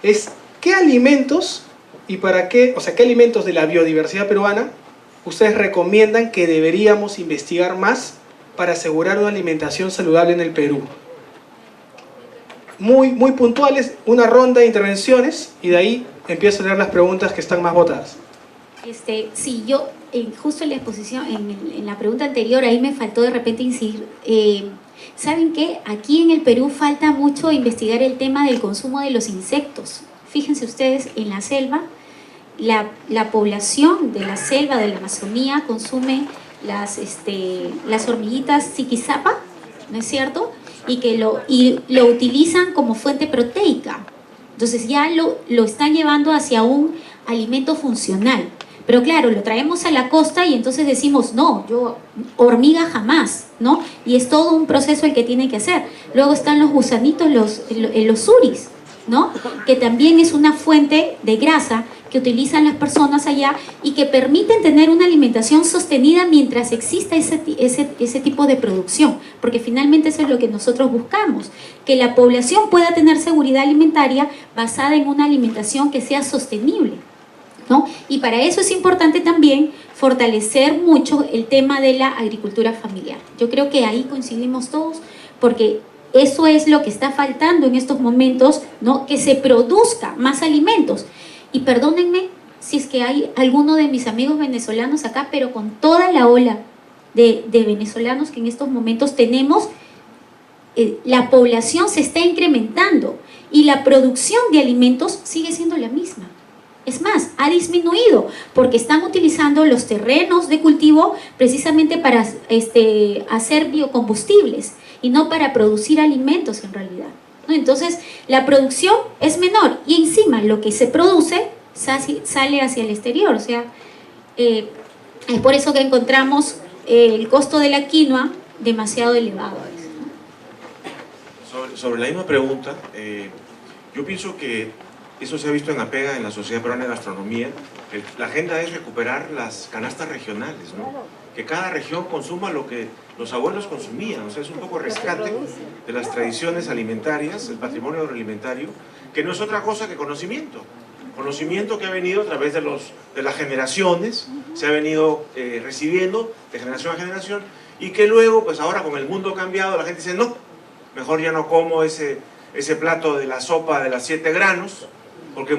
Es, ¿qué alimentos y para qué, o sea, qué alimentos de la biodiversidad peruana ustedes recomiendan que deberíamos investigar más para asegurar una alimentación saludable en el Perú? Muy puntuales, una ronda de intervenciones y de ahí empiezo a leer las preguntas que están más votadas. Sí, yo justo en la exposición, en la pregunta anterior, ahí me faltó de repente incidir. ¿Saben qué? Aquí en el Perú falta mucho investigar el tema del consumo de los insectos. Fíjense ustedes, en la selva, la población de la selva, de la Amazonía, consume las hormiguitas ziquizapa, ¿no es cierto? Y lo utilizan como fuente proteica. Entonces ya lo están llevando hacia un alimento funcional. Pero claro, lo traemos a la costa y entonces decimos, no, hormiga jamás, ¿no? Y es todo un proceso el que tiene que hacer. Luego están los gusanitos, los suris, ¿no? Que también es una fuente de grasa que utilizan las personas allá y que permiten tener una alimentación sostenida mientras exista ese tipo de producción, porque finalmente eso es lo que nosotros buscamos, que la población pueda tener seguridad alimentaria basada en una alimentación que sea sostenible, ¿no? Y para eso es importante también fortalecer mucho el tema de la agricultura familiar. Yo creo que ahí coincidimos todos, porque eso es lo que está faltando en estos momentos, ¿no? Que se produzca más alimentos. Y perdónenme si es que hay alguno de mis amigos venezolanos acá, pero con toda la ola de venezolanos que en estos momentos tenemos, la población se está incrementando y la producción de alimentos sigue siendo la misma. Es más, ha disminuido porque están utilizando los terrenos de cultivo precisamente para hacer biocombustibles y no para producir alimentos en realidad, ¿no? Entonces, la producción es menor y encima lo que se produce sale hacia el exterior. O sea, es por eso que encontramos el costo de la quinoa demasiado elevado. Sobre la misma pregunta, yo pienso que eso se ha visto en APEGA, en la Sociedad Peruana de Gastronomía. La agenda es recuperar las canastas regionales, ¿no? Que cada región consuma lo que los abuelos consumían. O sea, es un poco rescate de las tradiciones alimentarias, el patrimonio agroalimentario, que no es otra cosa que conocimiento. Conocimiento que ha venido a través de las generaciones, se ha venido recibiendo de generación a generación, y que luego, pues ahora con el mundo cambiado, la gente dice, no, mejor ya no como ese plato de la sopa de las 7 granos, porque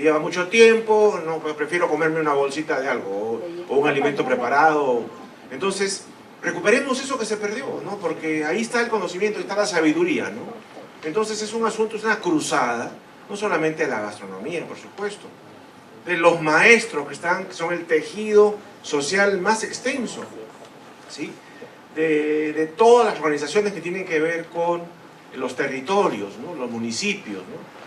lleva mucho tiempo, no, pues prefiero comerme una bolsita de algo, o un alimento preparado. Entonces, recuperemos eso que se perdió, ¿no? Porque ahí está el conocimiento, ahí está la sabiduría, ¿no? Entonces es un asunto, es una cruzada, no solamente de la gastronomía, por supuesto, de los maestros que son el tejido social más extenso, ¿sí? De todas las organizaciones que tienen que ver con los territorios, ¿no? Los municipios, ¿no?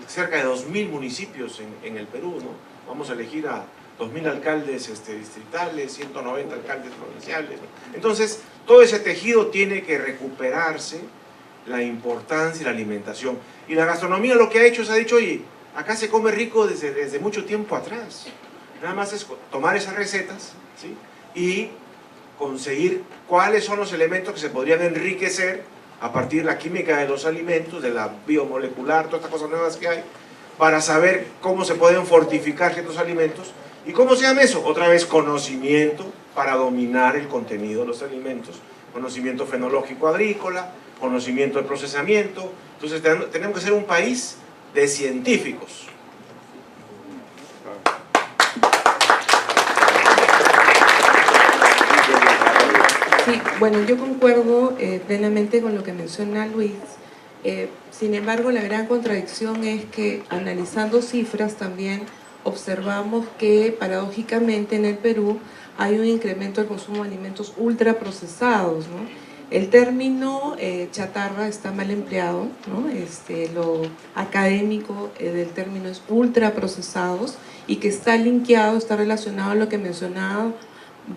Cerca de 2.000 municipios en el Perú, ¿no? Vamos a elegir a 2.000 alcaldes distritales, 190 alcaldes provinciales, ¿no? Entonces, todo ese tejido tiene que recuperarse, la importancia y la alimentación. Y la gastronomía lo que ha hecho es, ha dicho, oye, acá se come rico desde mucho tiempo atrás. Nada más es tomar esas recetas, ¿sí? Y conseguir cuáles son los elementos que se podrían enriquecer a partir de la química de los alimentos, de la biomolecular, todas estas cosas nuevas que hay, para saber cómo se pueden fortificar ciertos alimentos. ¿Y cómo se llama eso? Otra vez, conocimiento para dominar el contenido de los alimentos. Conocimiento fenológico agrícola, conocimiento de procesamiento. Entonces tenemos que ser un país de científicos. Sí, bueno, yo concuerdo plenamente con lo que menciona Luis. Sin embargo, la gran contradicción es que analizando cifras también observamos que paradójicamente en el Perú hay un incremento del consumo de alimentos ultraprocesados, ¿no? El término chatarra está mal empleado, ¿no? Lo académico del término es ultraprocesados, y que está linkeado, está relacionado a lo que mencionaba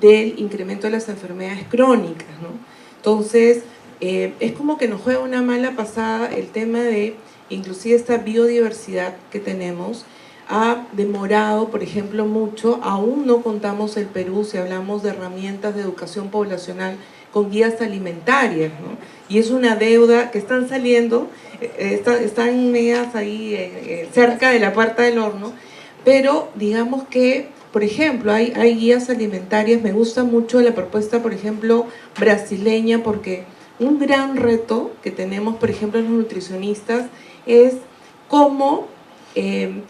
del incremento de las enfermedades crónicas, ¿no? Entonces, es como que nos juega una mala pasada el tema de, inclusive esta biodiversidad que tenemos, ha demorado, por ejemplo, mucho. Aún no contamos el Perú, si hablamos de herramientas de educación poblacional, con guías alimentarias, ¿no? Y es una deuda que están saliendo, están medias ahí cerca de la puerta del horno, pero digamos que, por ejemplo, hay guías alimentarias. Me gusta mucho la propuesta, por ejemplo, brasileña, porque un gran reto que tenemos, por ejemplo, los nutricionistas, es cómo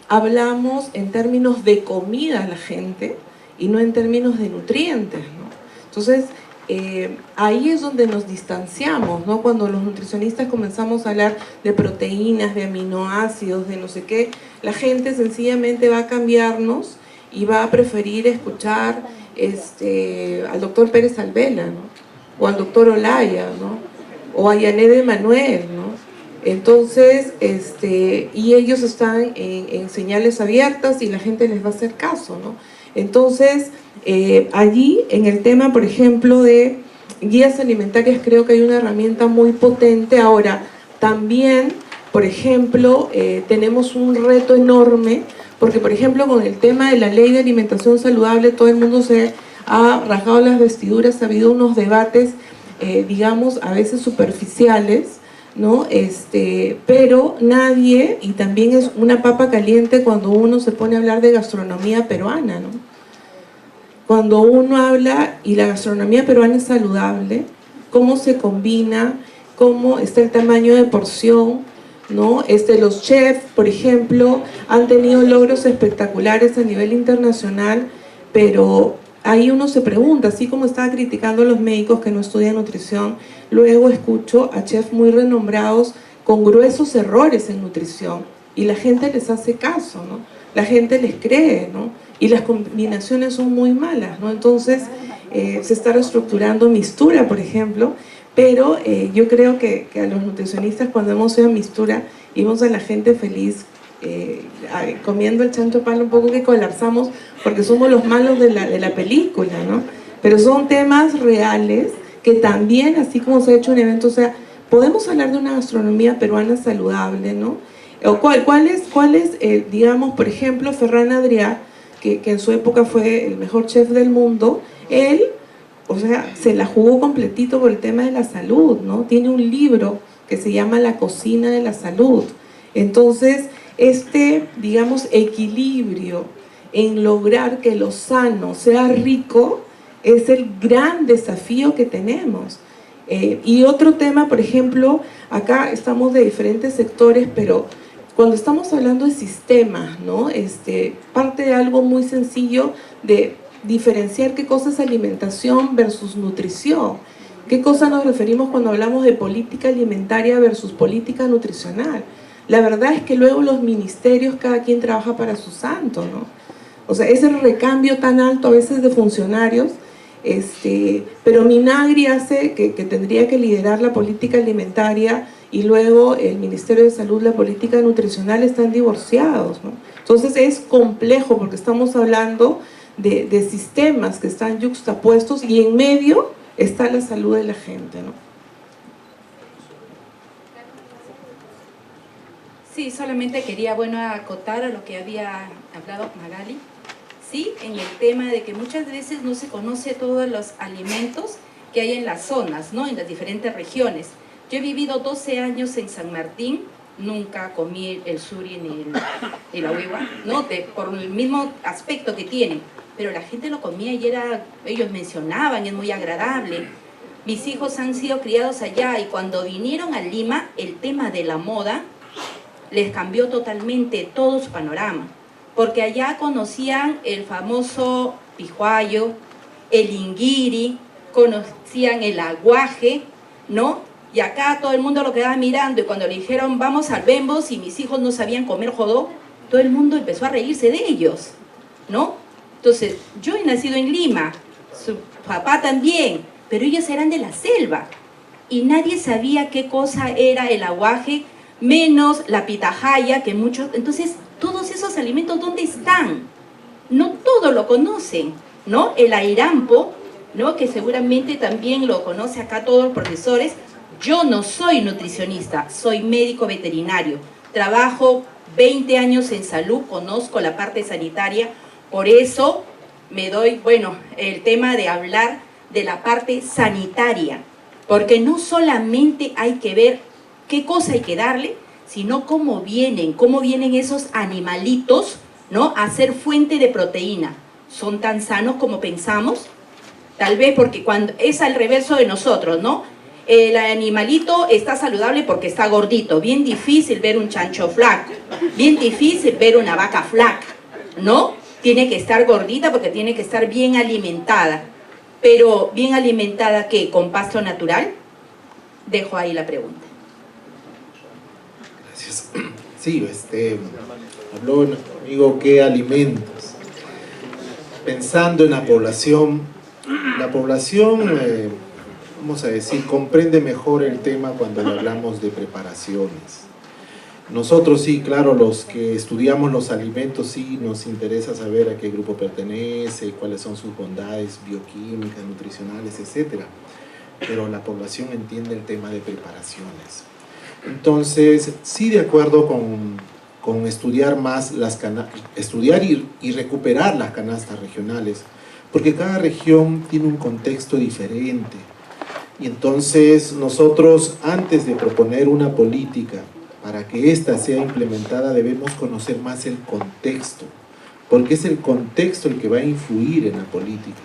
hablamos en términos de comida a la gente y no en términos de nutrientes, ¿no? Entonces, ahí es donde nos distanciamos, ¿no? Cuando los nutricionistas comenzamos a hablar de proteínas, de aminoácidos, de no sé qué, la gente sencillamente va a cambiarnos y va a preferir escuchar al doctor Pérez Alvela, ¿no? O al doctor Olaya, ¿no? O a Yanet de Manuel, ¿no? Entonces, y ellos están en señales abiertas y la gente les va a hacer caso, ¿no? Entonces, allí, en el tema, por ejemplo, de guías alimentarias, creo que hay una herramienta muy potente. Ahora, también, por ejemplo, tenemos un reto enorme, porque, por ejemplo, con el tema de la ley de alimentación saludable, todo el mundo se ha rasgado las vestiduras, ha habido unos debates, digamos, a veces superficiales, ¿no? Pero nadie, y también es una papa caliente cuando uno se pone a hablar de gastronomía peruana, ¿no? Cuando uno habla y la gastronomía peruana es saludable, cómo se combina, cómo está el tamaño de porción, ¿no? Los chefs, por ejemplo, han tenido logros espectaculares a nivel internacional, pero ahí uno se pregunta, así como estaba criticando a los médicos que no estudian nutrición, luego escucho a chefs muy renombrados con gruesos errores en nutrición y la gente les hace caso, ¿no? La gente les cree, ¿no? Y las combinaciones son muy malas, ¿no? Entonces, se está reestructurando Mistura, por ejemplo, pero yo creo que a los nutricionistas, cuando hemos ido a Mistura y vemos a la gente feliz comiendo el chancho palo, un poco que colapsamos porque somos los malos de la película, ¿no? Pero son temas reales que también, así como se ha hecho un evento, o sea, podemos hablar de una gastronomía peruana saludable, ¿no? O ¿cuál es digamos, por ejemplo, Ferran Adrià, que en su época fue el mejor chef del mundo, él, o sea, se la jugó completito por el tema de la salud, ¿no? Tiene un libro que se llama La cocina de la salud. Entonces, digamos, equilibrio en lograr que lo sano sea rico es el gran desafío que tenemos. Y otro tema, por ejemplo, acá estamos de diferentes sectores, pero cuando estamos hablando de sistemas, ¿no? Parte de algo muy sencillo de diferenciar qué cosa es alimentación versus nutrición. ¿Qué cosa nos referimos cuando hablamos de política alimentaria versus política nutricional? La verdad es que luego los ministerios, cada quien trabaja para su santo, ¿no? O sea, ese recambio tan alto a veces de funcionarios, pero Minagri hace que tendría que liderar la política alimentaria y luego el Ministerio de Salud, la política nutricional, están divorciados, ¿no? Entonces es complejo porque estamos hablando de sistemas que están yuxtapuestos y en medio está la salud de la gente, ¿no? Sí, solamente quería, acotar a lo que había hablado Magali, sí, en el tema de que muchas veces no se conoce todos los alimentos que hay en las zonas, ¿no? En las diferentes regiones. Yo he vivido 12 años en San Martín, nunca comí el suri ni la hueva, ¿no? Por el mismo aspecto que tiene, pero la gente lo comía y ellos mencionaban, es muy agradable. Mis hijos han sido criados allá y cuando vinieron a Lima, el tema de la moda les cambió totalmente todo su panorama, porque allá conocían el famoso pijuayo, el inguiri, conocían el aguaje, ¿no? Y acá todo el mundo lo quedaba mirando y cuando le dijeron vamos al Bembos y mis hijos no sabían comer jodó, todo el mundo empezó a reírse de ellos, ¿no? Entonces, yo he nacido en Lima, su papá también, pero ellos eran de la selva y nadie sabía qué cosa era el aguaje, menos la pitahaya, que muchos... Entonces, todos esos alimentos, ¿dónde están? no todos lo conocen, ¿no? El airampo, ¿no? Que seguramente también lo conoce acá todos los profesores. Yo no soy nutricionista, soy médico veterinario. Trabajo 20 años en salud, conozco la parte sanitaria, por eso me doy, bueno, el tema de hablar de la parte sanitaria, porque no solamente hay que ver qué cosa hay que darle, sino cómo vienen esos animalitos, ¿no? A ser fuente de proteína. ¿Son tan sanos como pensamos? Tal vez porque cuando es al reverso de nosotros, ¿no? El animalito está saludable porque está gordito. Bien difícil ver un chancho flaco, bien difícil ver una vaca flaca, ¿no? Tiene que estar gordita porque tiene que estar bien alimentada. Pero, ¿bien alimentada qué? ¿Con pasto natural? Dejo ahí la pregunta. Gracias. Sí, habló nuestro amigo qué alimentos. Pensando en la población, vamos a decir, comprende mejor el tema cuando le hablamos de preparaciones. Nosotros sí, claro, los que estudiamos los alimentos sí nos interesa saber a qué grupo pertenece, cuáles son sus bondades bioquímicas, nutricionales, etc. Pero la población entiende el tema de preparaciones. Entonces, sí, de acuerdo con estudiar más estudiar y recuperar las canastas regionales, porque cada región tiene un contexto diferente. Y entonces nosotros, antes de proponer una política, para que ésta sea implementada, debemos conocer más el contexto, porque es el contexto el que va a influir en la política.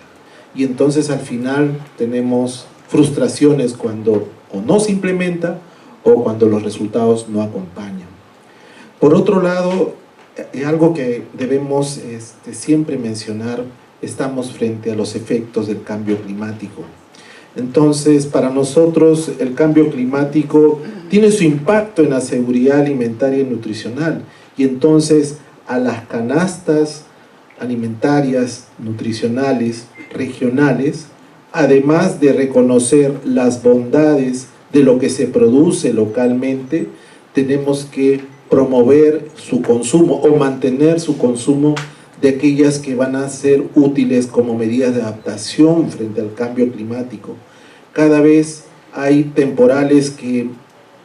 Y entonces al final tenemos frustraciones cuando o no se implementa o cuando los resultados no acompañan. Por otro lado, algo que debemos siempre mencionar, estamos frente a los efectos del cambio climático. Entonces, para nosotros el cambio climático tiene su impacto en la seguridad alimentaria y nutricional, y entonces a las canastas alimentarias, nutricionales, regionales, además de reconocer las bondades de lo que se produce localmente, tenemos que promover su consumo o mantener su consumo de aquellas que van a ser útiles como medidas de adaptación frente al cambio climático. Cada vez hay temporales que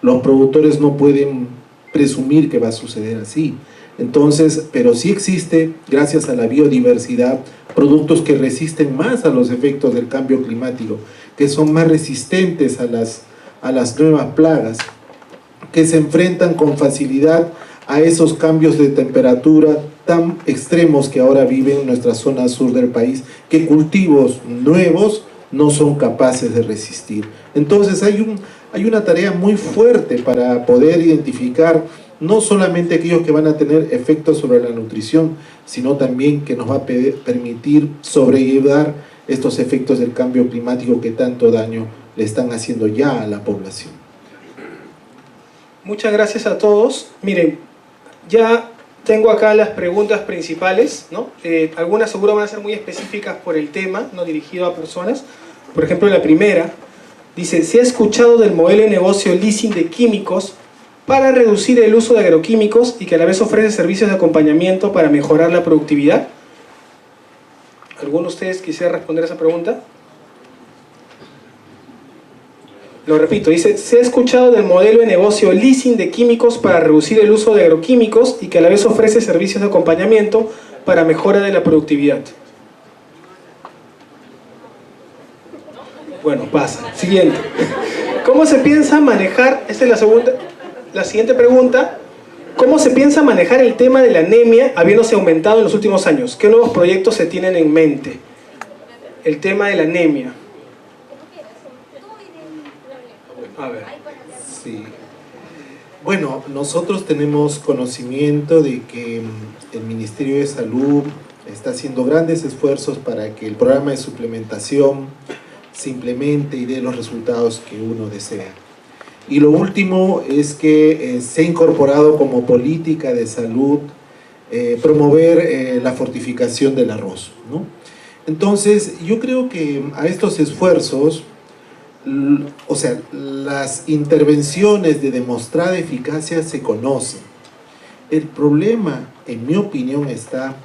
los productores no pueden presumir que va a suceder así. Entonces, pero sí existe, gracias a la biodiversidad, productos que resisten más a los efectos del cambio climático, que son más resistentes a las nuevas plagas, que se enfrentan con facilidad a esos cambios de temperatura tan extremos que ahora viven en nuestra zona sur del país, que cultivos nuevos no son capaces de resistir. Entonces hay una tarea muy fuerte para poder identificar no solamente aquellos que van a tener efectos sobre la nutrición, sino también que nos va a permitir sobrellevar estos efectos del cambio climático que tanto daño le están haciendo ya a la población. Muchas gracias a todos. Miren, ya tengo acá las preguntas principales, ¿no? Algunas seguro van a ser muy específicas por el tema, no dirigido a personas. Por ejemplo, la primera dice: ¿se ha escuchado del modelo de negocio leasing de químicos para reducir el uso de agroquímicos y que a la vez ofrece servicios de acompañamiento para mejorar la productividad? ¿Alguno de ustedes quisiera responder a esa pregunta? Lo repito, dice: ¿se ha escuchado del modelo de negocio leasing de químicos para reducir el uso de agroquímicos y que a la vez ofrece servicios de acompañamiento para mejora de la productividad? Bueno, pasa. Siguiente. ¿Cómo se piensa manejar? Esta es la siguiente pregunta. ¿Cómo se piensa manejar el tema de la anemia habiéndose aumentado en los últimos años? ¿Qué nuevos proyectos se tienen en mente? El tema de la anemia. A ver. Sí. Bueno, nosotros tenemos conocimiento de que el Ministerio de Salud está haciendo grandes esfuerzos para que el programa de suplementación se implemente y dé los resultados que uno desea. Y lo último es que se ha incorporado como política de salud promover la fortificación del arroz, ¿no? Entonces, yo creo que a estos esfuerzos, o sea, las intervenciones de demostrada eficacia se conocen. El problema, en mi opinión, está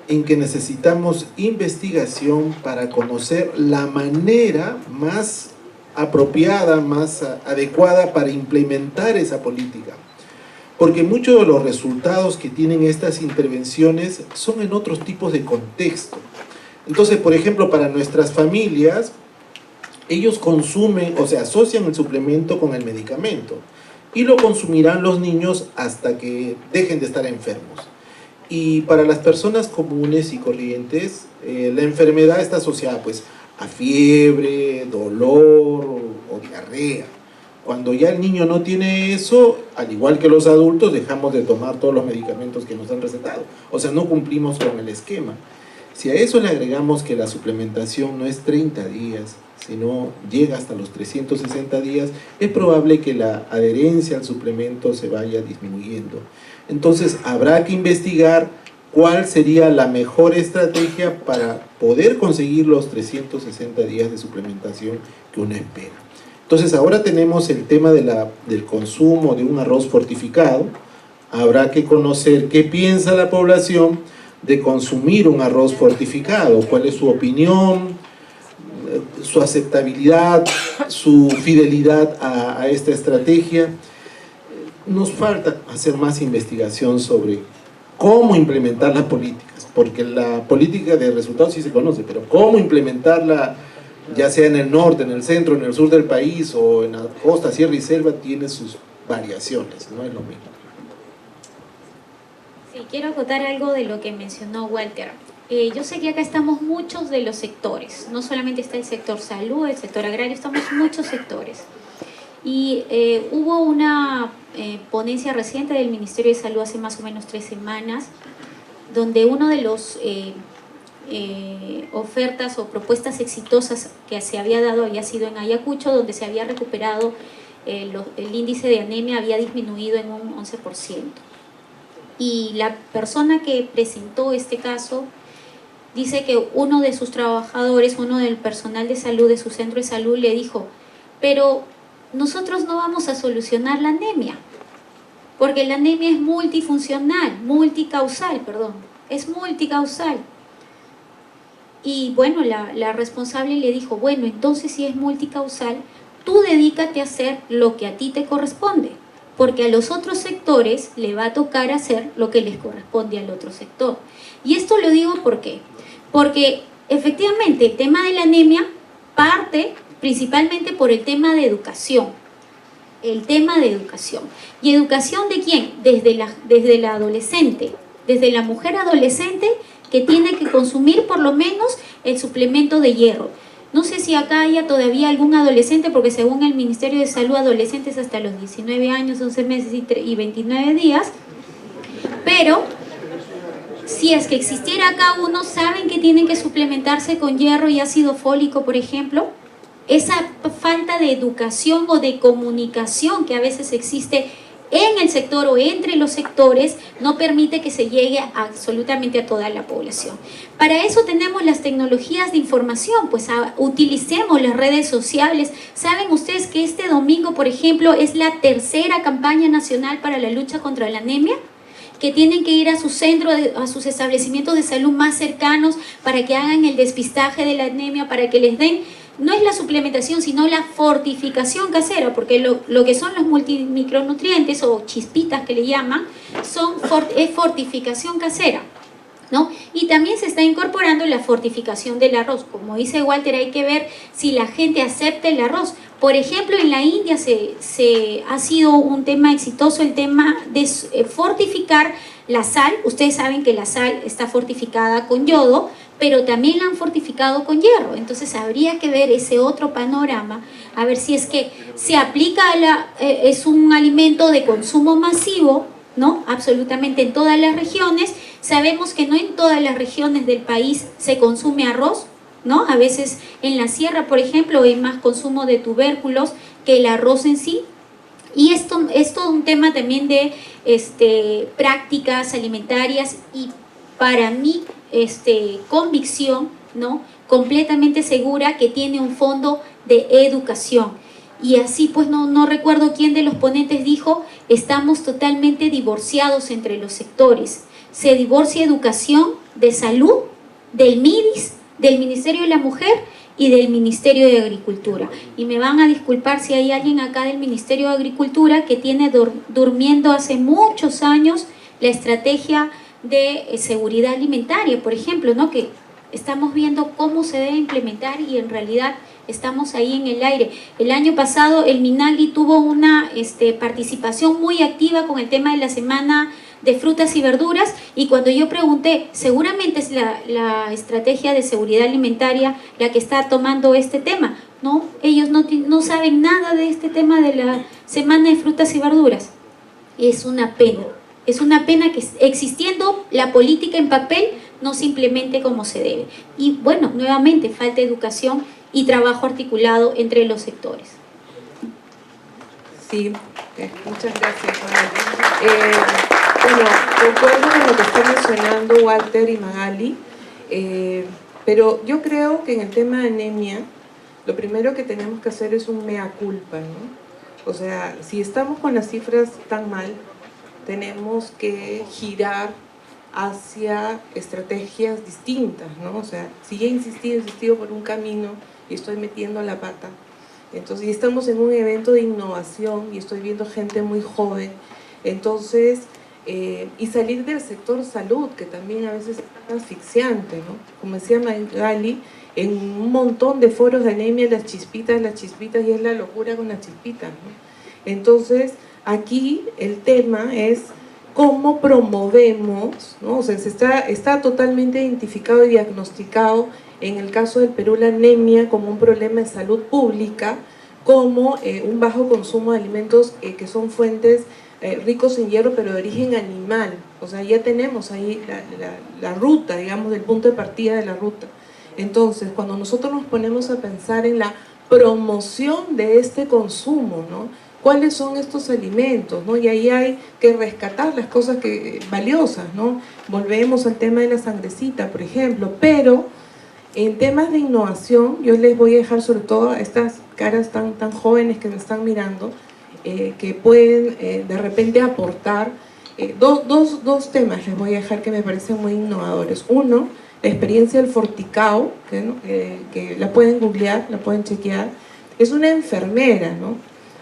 en que necesitamos investigación para conocer la manera más apropiada, más adecuada para implementar esa política. Porque muchos de los resultados que tienen estas intervenciones son en otros tipos de contexto. Entonces, por ejemplo, para nuestras familias, ellos consumen, o sea, asocian el suplemento con el medicamento y lo consumirán los niños hasta que dejen de estar enfermos. Y para las personas comunes y corrientes, la enfermedad está asociada pues a fiebre, dolor o diarrea. Cuando ya el niño no tiene eso, al igual que los adultos, dejamos de tomar todos los medicamentos que nos han recetado. O sea, no cumplimos con el esquema. Si a eso le agregamos que la suplementación no es 30 días, sino llega hasta los 360 días, es probable que la adherencia al suplemento se vaya disminuyendo. Entonces, habrá que investigar cuál sería la mejor estrategia para poder conseguir los 360 días de suplementación que uno espera. Entonces, ahora tenemos el tema del consumo de un arroz fortificado. Habrá que conocer qué piensa la población de consumir un arroz fortificado, cuál es su opinión, su aceptabilidad, su fidelidad a esta estrategia. Nos falta hacer más investigación sobre cómo implementar las políticas, porque la política de resultados sí se conoce, pero cómo implementarla, ya sea en el norte, en el centro, en el sur del país o en la costa, sierra y selva, tiene sus variaciones, no es lo mismo. Sí, quiero acotar algo de lo que mencionó Walter. Yo sé que acá estamos muchos de los sectores, no solamente está el sector salud, el sector agrario, estamos muchos sectores. Y hubo una ponencia reciente del Ministerio de Salud hace más o menos 3 semanas, donde uno de los ofertas o propuestas exitosas que se había dado había sido en Ayacucho, donde se había recuperado el índice de anemia, había disminuido en un 11%. Y la persona que presentó este caso dice que uno de sus trabajadores, uno del personal de salud de su centro de salud le dijo, pero nosotros no vamos a solucionar la anemia, porque la anemia es multicausal. Y bueno, la responsable le dijo, bueno, entonces si es multicausal, tú dedícate a hacer lo que a ti te corresponde, porque a los otros sectores le va a tocar hacer lo que les corresponde al otro sector. Y esto lo digo ¿por qué? Porque efectivamente el tema de la anemia parte principalmente por el tema de educación. ¿Y educación de quién? Desde la adolescente, desde la mujer adolescente que tiene que consumir por lo menos el suplemento de hierro. No sé si acá haya todavía algún adolescente, porque según el Ministerio de Salud, adolescentes hasta los 19 años, 11 meses y 29 días, pero si es que existiera acá uno, ¿saben que tienen que suplementarse con hierro y ácido fólico, por ejemplo? Esa falta de educación o de comunicación que a veces existe en el sector o entre los sectores no permite que se llegue absolutamente a toda la población. Para eso tenemos las tecnologías de información, pues utilicemos las redes sociales. ¿Saben ustedes que este domingo, por ejemplo, es la 3ª campaña nacional para la lucha contra la anemia? Que tienen que ir a su centro, a sus establecimientos de salud más cercanos para que hagan el despistaje de la anemia, para que les den, no es la suplementación, sino la fortificación casera, porque lo que son los multimicronutrientes o chispitas que le llaman, es fortificación casera, ¿no? Y también se está incorporando la fortificación del arroz. Como dice Walter, hay que ver si la gente acepta el arroz. Por ejemplo, en la India ha sido un tema exitoso el tema de fortificar la sal. Ustedes saben que la sal está fortificada con yodo, pero también la han fortificado con hierro. Entonces habría que ver ese otro panorama, a ver si es que se aplica es un alimento de consumo masivo, ¿no? Absolutamente en todas las regiones. Sabemos que no en todas las regiones del país se consume arroz, ¿no? A veces en la sierra, por ejemplo, hay más consumo de tubérculos que el arroz en sí. Y esto es todo un tema también de prácticas alimentarias y para mí convicción, ¿no? Completamente segura que tiene un fondo de educación. Y así pues no recuerdo quién de los ponentes dijo, estamos totalmente divorciados entre los sectores. Se divorcia educación de Salud, del MIDIS, del Ministerio de la Mujer y del Ministerio de Agricultura. Y me van a disculpar si hay alguien acá del Ministerio de Agricultura que tiene durmiendo hace muchos años la estrategia de seguridad alimentaria, por ejemplo, ¿no? Que estamos viendo cómo se debe implementar y en realidad estamos ahí en el aire. El año pasado el Minagri tuvo una participación muy activa con el tema de la semana de frutas y verduras, y cuando yo pregunté, seguramente es la estrategia de seguridad alimentaria la que está tomando este tema. No, ellos no saben nada de este tema de la semana de frutas y verduras. Es una pena que existiendo la política en papel no se implemente como se debe. Y bueno, nuevamente falta educación y trabajo articulado entre los sectores. Sí, muchas gracias, bueno, concuerdo con lo que está mencionando Walter y Magali, pero yo creo que en el tema de anemia, lo primero que tenemos que hacer es un mea culpa, ¿no? O sea, si estamos con las cifras tan mal, tenemos que girar hacia estrategias distintas, ¿no? O sea, si he insistido por un camino y estoy metiendo la pata, entonces, y estamos en un evento de innovación y estoy viendo gente muy joven, entonces, y salir del sector salud, que también a veces es tan asfixiante, ¿no? Como decía Magali, en un montón de foros de anemia, las chispitas, y es la locura con las chispitas, ¿no? Entonces, aquí el tema es cómo promovemos, ¿no? O sea, está totalmente identificado y diagnosticado en el caso del Perú la anemia como un problema de salud pública, como un bajo consumo de alimentos que son fuentes ricos en hierro pero de origen animal. O sea, ya tenemos ahí la ruta, digamos, del punto de partida de la ruta. Entonces, cuando nosotros nos ponemos a pensar en la promoción de este consumo, ¿no? ¿Cuáles son estos alimentos? ¿No? Y ahí hay que rescatar las cosas valiosas, ¿no? Volvemos al tema de la sangrecita, por ejemplo, pero en temas de innovación, yo les voy a dejar sobre todo a estas caras tan jóvenes que me están mirando, que pueden de repente aportar dos temas les voy a dejar que me parecen muy innovadores. Uno, la experiencia del Forticao, que la pueden googlear, la pueden chequear. Es una enfermera, ¿no?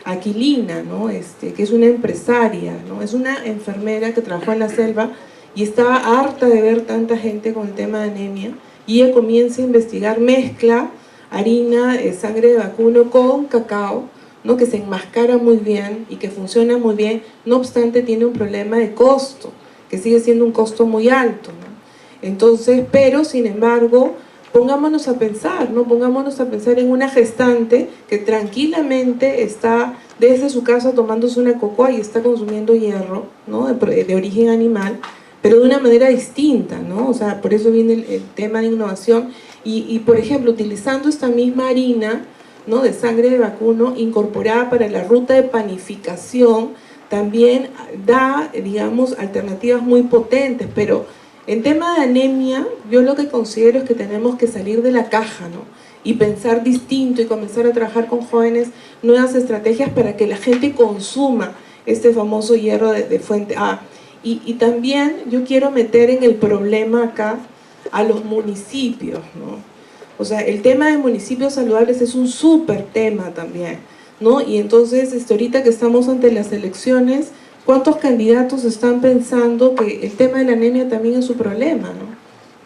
Aquilina, ¿no? Que es una empresaria, ¿no? Es una enfermera que trabajó en la selva y estaba harta de ver tanta gente con el tema de anemia, y ella comienza a investigar, mezcla harina, sangre de vacuno con cacao, ¿no? Que se enmascara muy bien y que funciona muy bien, no obstante tiene un problema de costo, que sigue siendo un costo muy alto, ¿no? Entonces, pero sin embargo, pongámonos a pensar, ¿no? Pongámonos a pensar en una gestante que tranquilamente está desde su casa tomándose una cocoa y está consumiendo hierro, ¿no? de origen animal, pero de una manera distinta, ¿no? O sea, por eso viene el tema de innovación y, por ejemplo, utilizando esta misma harina, ¿no? De sangre de vacuno incorporada para la ruta de panificación, también da, digamos, alternativas muy potentes, pero en tema de anemia, yo lo que considero es que tenemos que salir de la caja, ¿no? Y pensar distinto y comenzar a trabajar con jóvenes nuevas estrategias para que la gente consuma este famoso hierro de fuente A. Y también yo quiero meter en el problema acá a los municipios, ¿no? O sea, el tema de municipios saludables es un súper tema también, ¿no? Y entonces, ahorita que estamos ante las elecciones, ¿cuántos candidatos están pensando que el tema de la anemia también es su problema, ¿no?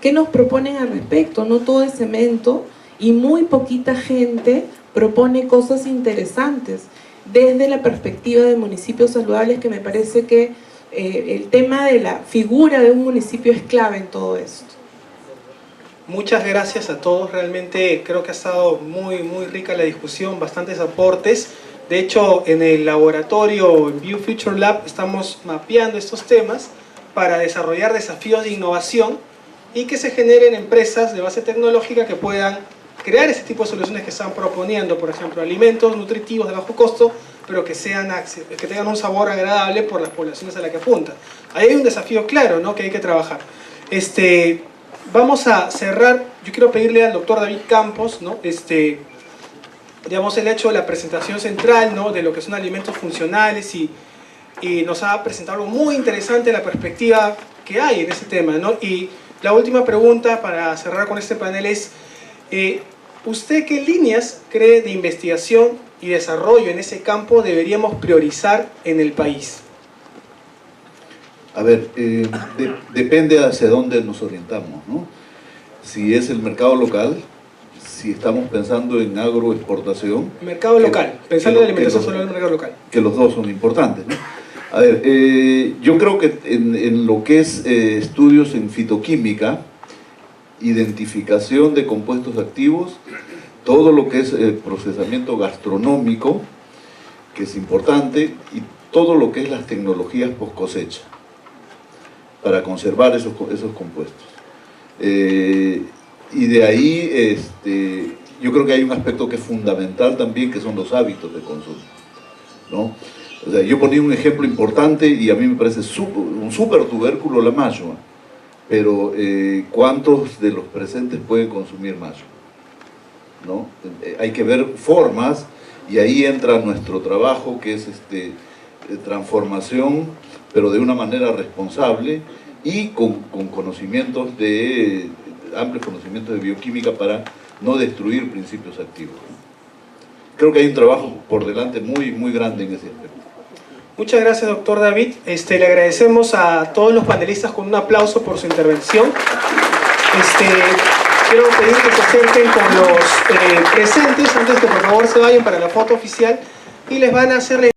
¿Qué nos proponen al respecto? No todo es cemento y muy poquita gente propone cosas interesantes desde la perspectiva de municipios saludables, que me parece que el tema de la figura de un municipio es clave en todo esto. Muchas gracias a todos, realmente creo que ha estado muy rica la discusión, bastantes aportes. De hecho, en el laboratorio View Future Lab estamos mapeando estos temas para desarrollar desafíos de innovación y que se generen empresas de base tecnológica que puedan crear ese tipo de soluciones que están proponiendo, por ejemplo, alimentos nutritivos de bajo costo, pero que tengan un sabor agradable por las poblaciones a las que apuntan. Ahí hay un desafío claro, ¿no? Que hay que trabajar. Vamos a cerrar. Yo quiero pedirle al doctor David Campos, ¿no? Digamos, él ha hecho la presentación central, ¿no? De lo que son alimentos funcionales y nos ha presentado algo muy interesante, la perspectiva que hay en ese tema, ¿no? Y La última pregunta para cerrar con este panel es, ¿usted qué líneas cree de investigación y desarrollo en ese campo deberíamos priorizar en el país? A ver, depende hacia dónde nos orientamos, ¿no? Si es el mercado local, si estamos pensando en agroexportación. Mercado local, pensando en la alimentación solo en el mercado local. Que los dos son importantes, ¿no? A ver, yo creo que en lo que es estudios en fitoquímica, identificación de compuestos activos, todo lo que es procesamiento gastronómico, que es importante, y todo lo que es las tecnologías post cosecha, para conservar esos compuestos. Y de ahí, yo creo que hay un aspecto que es fundamental también, que son los hábitos de consumo, ¿no? O sea, yo ponía un ejemplo importante y a mí me parece un súper tubérculo la mayua, pero ¿cuántos de los presentes pueden consumir mayua? ¿No? Hay que ver formas, y ahí entra nuestro trabajo, que es transformación, pero de una manera responsable y con conocimientos amplios conocimientos de bioquímica para no destruir principios activos. Creo que hay un trabajo por delante muy, muy grande en ese aspecto. Muchas gracias, doctor David. Le agradecemos a todos los panelistas con un aplauso por su intervención. Quiero pedir que se acerquen con los presentes antes que por favor se vayan para la foto oficial y les van a hacer la